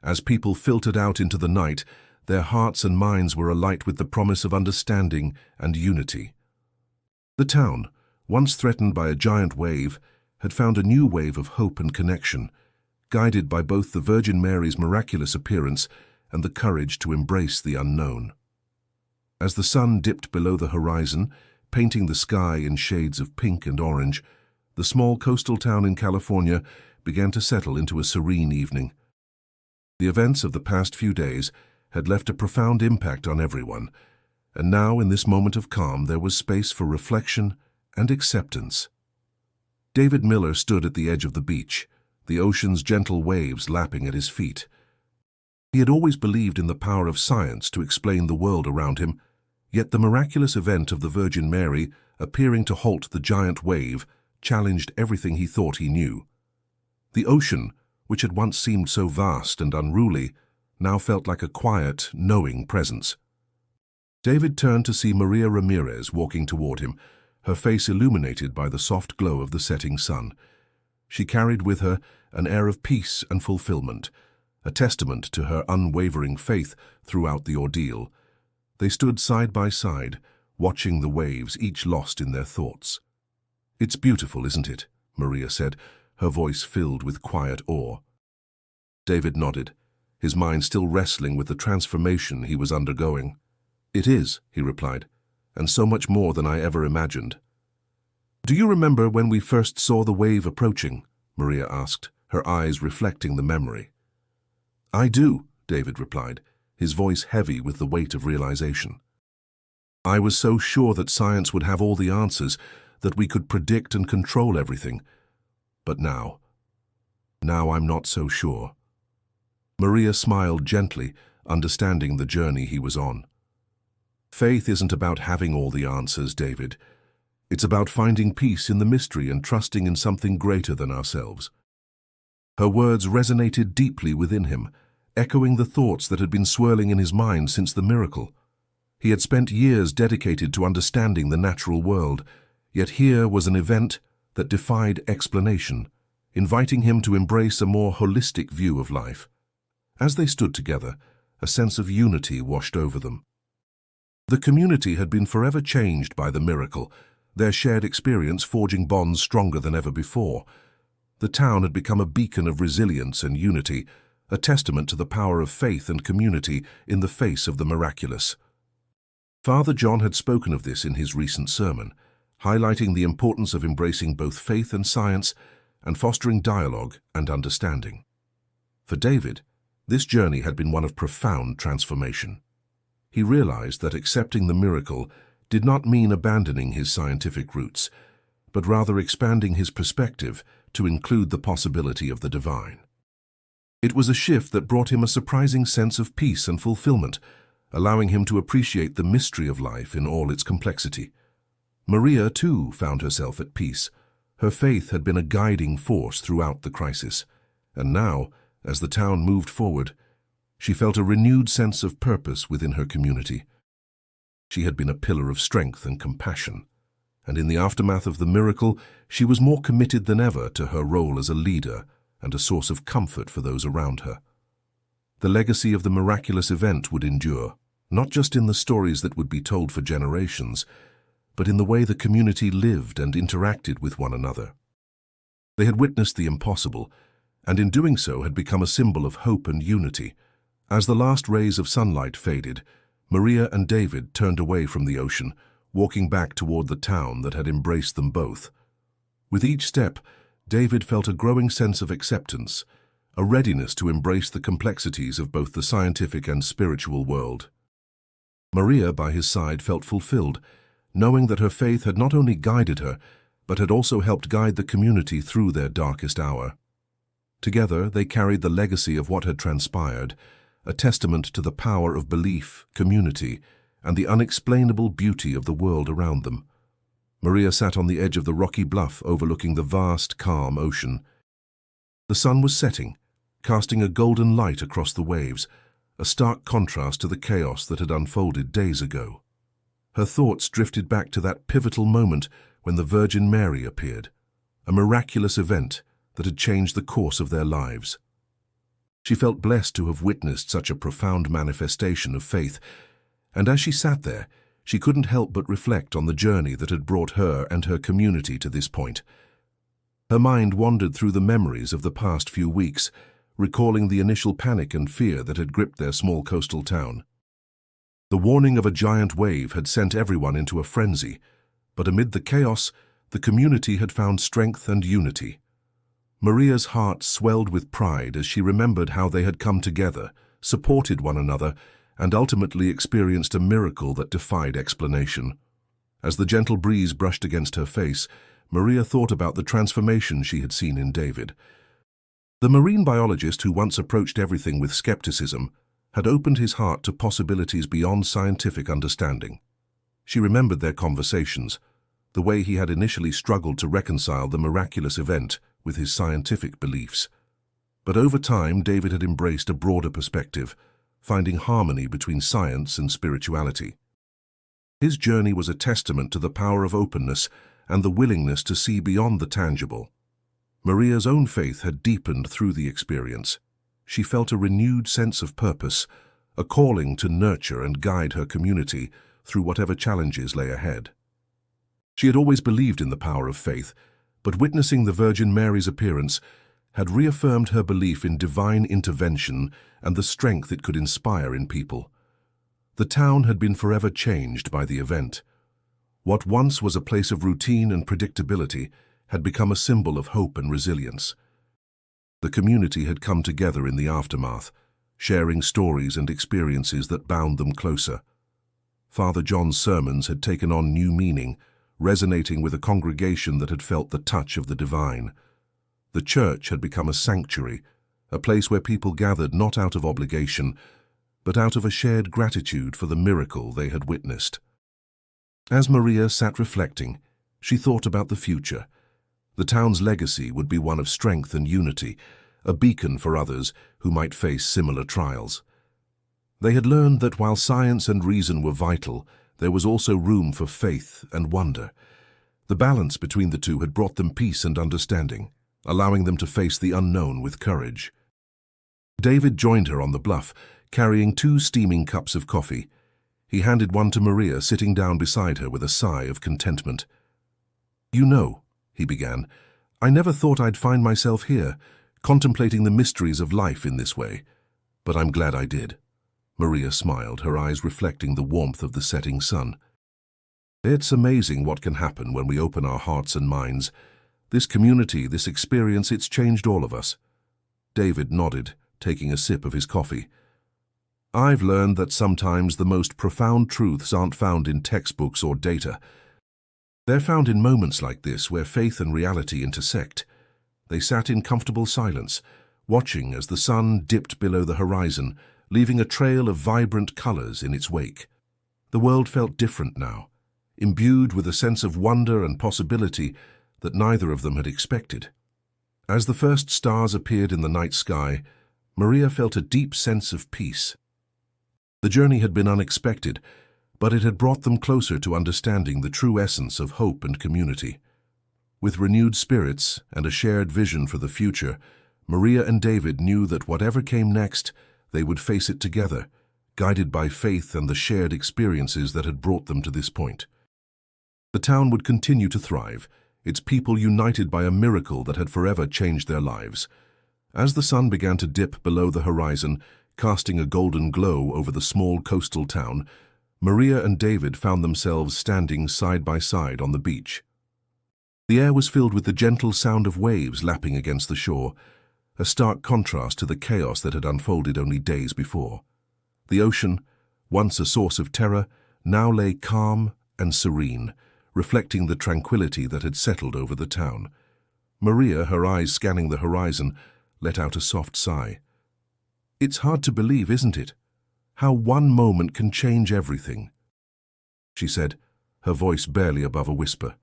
As people filtered out into the night, their hearts and minds were alight with the promise of understanding and unity. The town, once threatened by a giant wave, had found a new wave of hope and connection, guided by both the Virgin Mary's miraculous appearance and the courage to embrace the unknown. As the sun dipped below the horizon, painting the sky in shades of pink and orange, the small coastal town in California began to settle into a serene evening. The events of the past few days had left a profound impact on everyone, and now in this moment of calm there was space for reflection and acceptance. David Miller stood at the edge of the beach, the ocean's gentle waves lapping at his feet. He had always believed in the power of science to explain the world around him, yet the miraculous event of the Virgin Mary appearing to halt the giant wave challenged everything he thought he knew. The ocean, which had once seemed so vast and unruly, now felt like a quiet, knowing presence. David turned to see Maria Ramirez walking toward him, her face illuminated by the soft glow of the setting sun. She carried with her an air of peace and fulfillment, a testament to her unwavering faith throughout the ordeal. They stood side by side, watching the waves, each lost in their thoughts. "It's beautiful, isn't it?" Maria said, her voice filled with quiet awe. David nodded, his mind still wrestling with the transformation he was undergoing. "It is," he replied, "and so much more than I ever imagined." "Do you remember when we first saw the wave approaching?" Maria asked, her eyes reflecting the memory. "I do," David replied, his voice heavy with the weight of realization. "I was so sure that science would have all the answers, that we could predict and control everything. But now I'm not so sure." Maria smiled gently, understanding the journey he was on. Faith isn't about having all the answers, David. It's about finding peace in the mystery and trusting in something greater than ourselves. Her words resonated deeply within him, echoing the thoughts that had been swirling in his mind since the miracle. He had spent years dedicated to understanding the natural world, yet here was an event that defied explanation, inviting him to embrace a more holistic view of life. As they stood together, a sense of unity washed over them. The community had been forever changed by the miracle, their shared experience forging bonds stronger than ever before. The town had become a beacon of resilience and unity, a testament to the power of faith and community in the face of the miraculous. Father John had spoken of this in his recent sermon, highlighting the importance of embracing both faith and science and fostering dialogue and understanding. For David, this journey had been one of profound transformation. He realized that accepting the miracle did not mean abandoning his scientific roots, but rather expanding his perspective to include the possibility of the divine. It was a shift that brought him a surprising sense of peace and fulfillment, allowing him to appreciate the mystery of life in all its complexity. Maria, too, found herself at peace. Her faith had been a guiding force throughout the crisis, and now, as the town moved forward, she felt a renewed sense of purpose within her community. She had been a pillar of strength and compassion, and in the aftermath of the miracle, she was more committed than ever to her role as a leader and a source of comfort for those around her. The legacy of the miraculous event would endure, not just in the stories that would be told for generations, but in the way the community lived and interacted with one another. They had witnessed the impossible, and in doing so had become a symbol of hope and unity. As the last rays of sunlight faded, Maria and David turned away from the ocean, walking back toward the town that had embraced them both. With each step, David felt a growing sense of acceptance, a readiness to embrace the complexities of both the scientific and spiritual world. Maria, by his side, felt fulfilled, knowing that her faith had not only guided her, but had also helped guide the community through their darkest hour. Together, they carried the legacy of what had transpired, a testament to the power of belief, community, and the unexplainable beauty of the world around them. Maria sat on the edge of the rocky bluff overlooking the vast, calm ocean. The sun was setting, casting a golden light across the waves, a stark contrast to the chaos that had unfolded days ago. Her thoughts drifted back to that pivotal moment when the Virgin Mary appeared, a miraculous event that had changed the course of their lives. She felt blessed to have witnessed such a profound manifestation of faith, and as she sat there, she couldn't help but reflect on the journey that had brought her and her community to this point. Her mind wandered through the memories of the past few weeks, recalling the initial panic and fear that had gripped their small coastal town. The warning of a giant wave had sent everyone into a frenzy, but amid the chaos, the community had found strength and unity. Maria's heart swelled with pride as she remembered how they had come together, supported one another, and ultimately experienced a miracle that defied explanation. As the gentle breeze brushed against her face, Maria thought about the transformation she had seen in David. The marine biologist who once approached everything with skepticism had opened his heart to possibilities beyond scientific understanding. She remembered their conversations, the way he had initially struggled to reconcile the miraculous event with his scientific beliefs. But over time, David had embraced a broader perspective, finding harmony between science and spirituality. His journey was a testament to the power of openness and the willingness to see beyond the tangible. Maria's own faith had deepened through the experience. She felt a renewed sense of purpose, a calling to nurture and guide her community through whatever challenges lay ahead. She had always believed in the power of faith, but witnessing the Virgin Mary's appearance had reaffirmed her belief in divine intervention and the strength it could inspire in people. The town had been forever changed by the event. What once was a place of routine and predictability had become a symbol of hope and resilience. The community had come together in the aftermath, sharing stories and experiences that bound them closer. Father John's sermons had taken on new meaning, resonating with a congregation that had felt the touch of the divine. The church had become a sanctuary, a place where people gathered not out of obligation, but out of a shared gratitude for the miracle they had witnessed. As Maria sat reflecting, she thought about the future. The town's legacy would be one of strength and unity, a beacon for others who might face similar trials. They had learned that while science and reason were vital, there was also room for faith and wonder. The balance between the two had brought them peace and understanding, allowing them to face the unknown with courage. David joined her on the bluff, carrying 2 steaming cups of coffee. He handed one to Maria, sitting down beside her with a sigh of contentment. "You know," he began, "I never thought I'd find myself here, contemplating the mysteries of life in this way, but I'm glad I did." Maria smiled, her eyes reflecting the warmth of the setting sun. "It's amazing what can happen when we open our hearts and minds. This community, this experience, it's changed all of us." David nodded, taking a sip of his coffee. "I've learned that sometimes the most profound truths aren't found in textbooks or data. They're found in moments like this where faith and reality intersect." They sat in comfortable silence, watching as the sun dipped below the horizon, leaving a trail of vibrant colors in its wake. The world felt different now, imbued with a sense of wonder and possibility that neither of them had expected. As the first stars appeared in the night sky, Maria felt a deep sense of peace. The journey had been unexpected, but it had brought them closer to understanding the true essence of hope and community. With renewed spirits and a shared vision for the future, Maria and David knew that whatever came next, they would face it together, guided by faith and the shared experiences that had brought them to this point. The town would continue to thrive, its people united by a miracle that had forever changed their lives. As the sun began to dip below the horizon, casting a golden glow over the small coastal town, Maria and David found themselves standing side by side on the beach. The air was filled with the gentle sound of waves lapping against the shore, a stark contrast to the chaos that had unfolded only days before. The ocean, once a source of terror, now lay calm and serene, reflecting the tranquility that had settled over the town. Maria, her eyes scanning the horizon, let out a soft sigh. "It's hard to believe, isn't it? How one moment can change everything," she said, her voice barely above a whisper.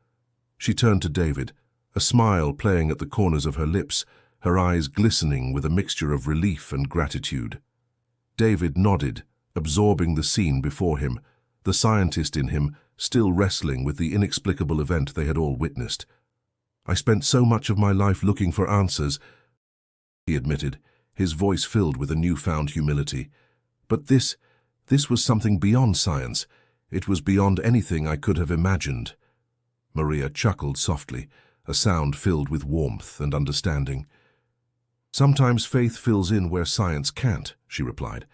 She turned to David, a smile playing at the corners of her lips, her eyes glistening with a mixture of relief and gratitude. David nodded, absorbing the scene before him, the scientist in him still wrestling with the inexplicable event they had all witnessed. "I spent so much of my life looking for answers," he admitted, his voice filled with a newfound humility. "But this was something beyond science. It was beyond anything I could have imagined." Maria chuckled softly, a sound filled with warmth and understanding. "Sometimes faith fills in where science can't," she replied,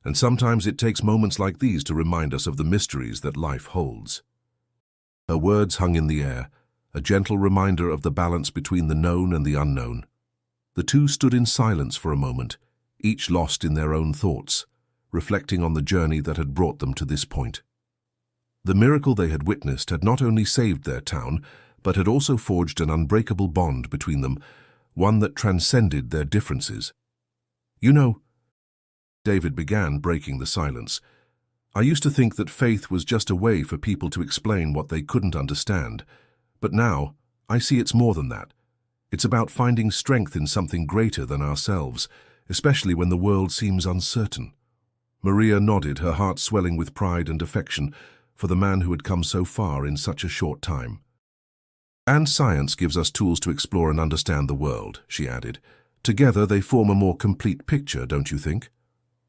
"and sometimes it takes moments like these to remind us of the mysteries that life holds." Her words hung in the air, a gentle reminder of the balance between the known and the unknown. The two stood in silence for a moment, each lost in their own thoughts, reflecting on the journey that had brought them to this point. The miracle they had witnessed had not only saved their town, but had also forged an unbreakable bond between them, one that transcended their differences. "You know," David began, breaking the silence, "I used to think that faith was just a way for people to explain what they couldn't understand, but now I see it's more than that. It's about finding strength in something greater than ourselves, especially when the world seems uncertain." Maria nodded, her heart swelling with pride and affection for the man who had come so far in such a short time. "And science gives us tools to explore and understand the world," she added. "Together they form a more complete picture, don't you think?"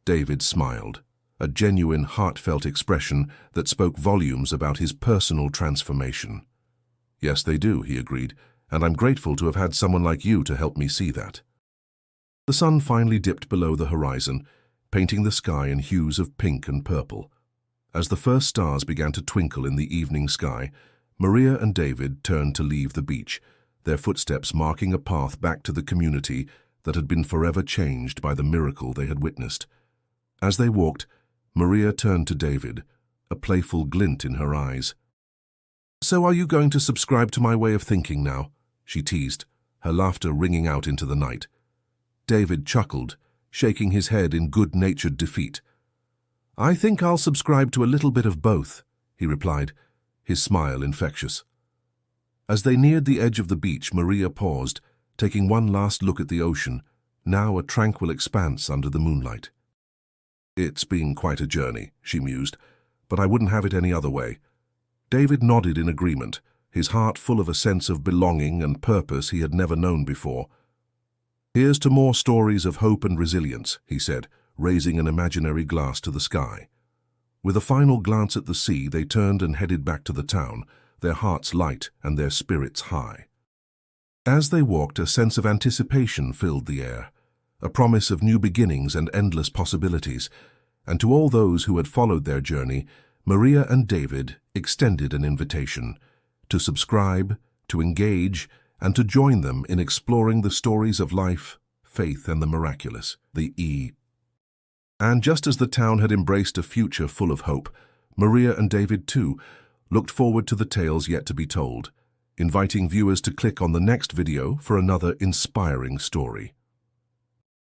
David smiled, a genuine, heartfelt expression that spoke volumes about his personal transformation. "Yes, they do," he agreed, "and I'm grateful to have had someone like you to help me see that." The sun finally dipped below the horizon, painting the sky in hues of pink and purple. As the first stars began to twinkle in the evening sky, Maria and David turned to leave the beach, their footsteps marking a path back to the community that had been forever changed by the miracle they had witnessed. As they walked, Maria turned to David, a playful glint in her eyes. "So are you going to subscribe to my way of thinking now?" she teased, her laughter ringing out into the night. David chuckled, shaking his head in good-natured defeat. "I think I'll subscribe to a little bit of both," he replied, his smile infectious. As they neared the edge of the beach, Maria paused, taking one last look at the ocean, now a tranquil expanse under the moonlight. "It's been quite a journey," she mused, "but I wouldn't have it any other way." David nodded in agreement, his heart full of a sense of belonging and purpose he had never known before. "Here's to more stories of hope and resilience," he said, raising an imaginary glass to the sky. With a final glance at the sea, they turned and headed back to the town, their hearts light and their spirits high. As they walked, a sense of anticipation filled the air, a promise of new beginnings and endless possibilities, and to all those who had followed their journey, Maria and David extended an invitation to subscribe, to engage, and to join them in exploring the stories of life, faith, and the miraculous, the E. And just as the town had embraced a future full of hope, Maria and David, too, looked forward to the tales yet to be told, inviting viewers to click on the next video for another inspiring story.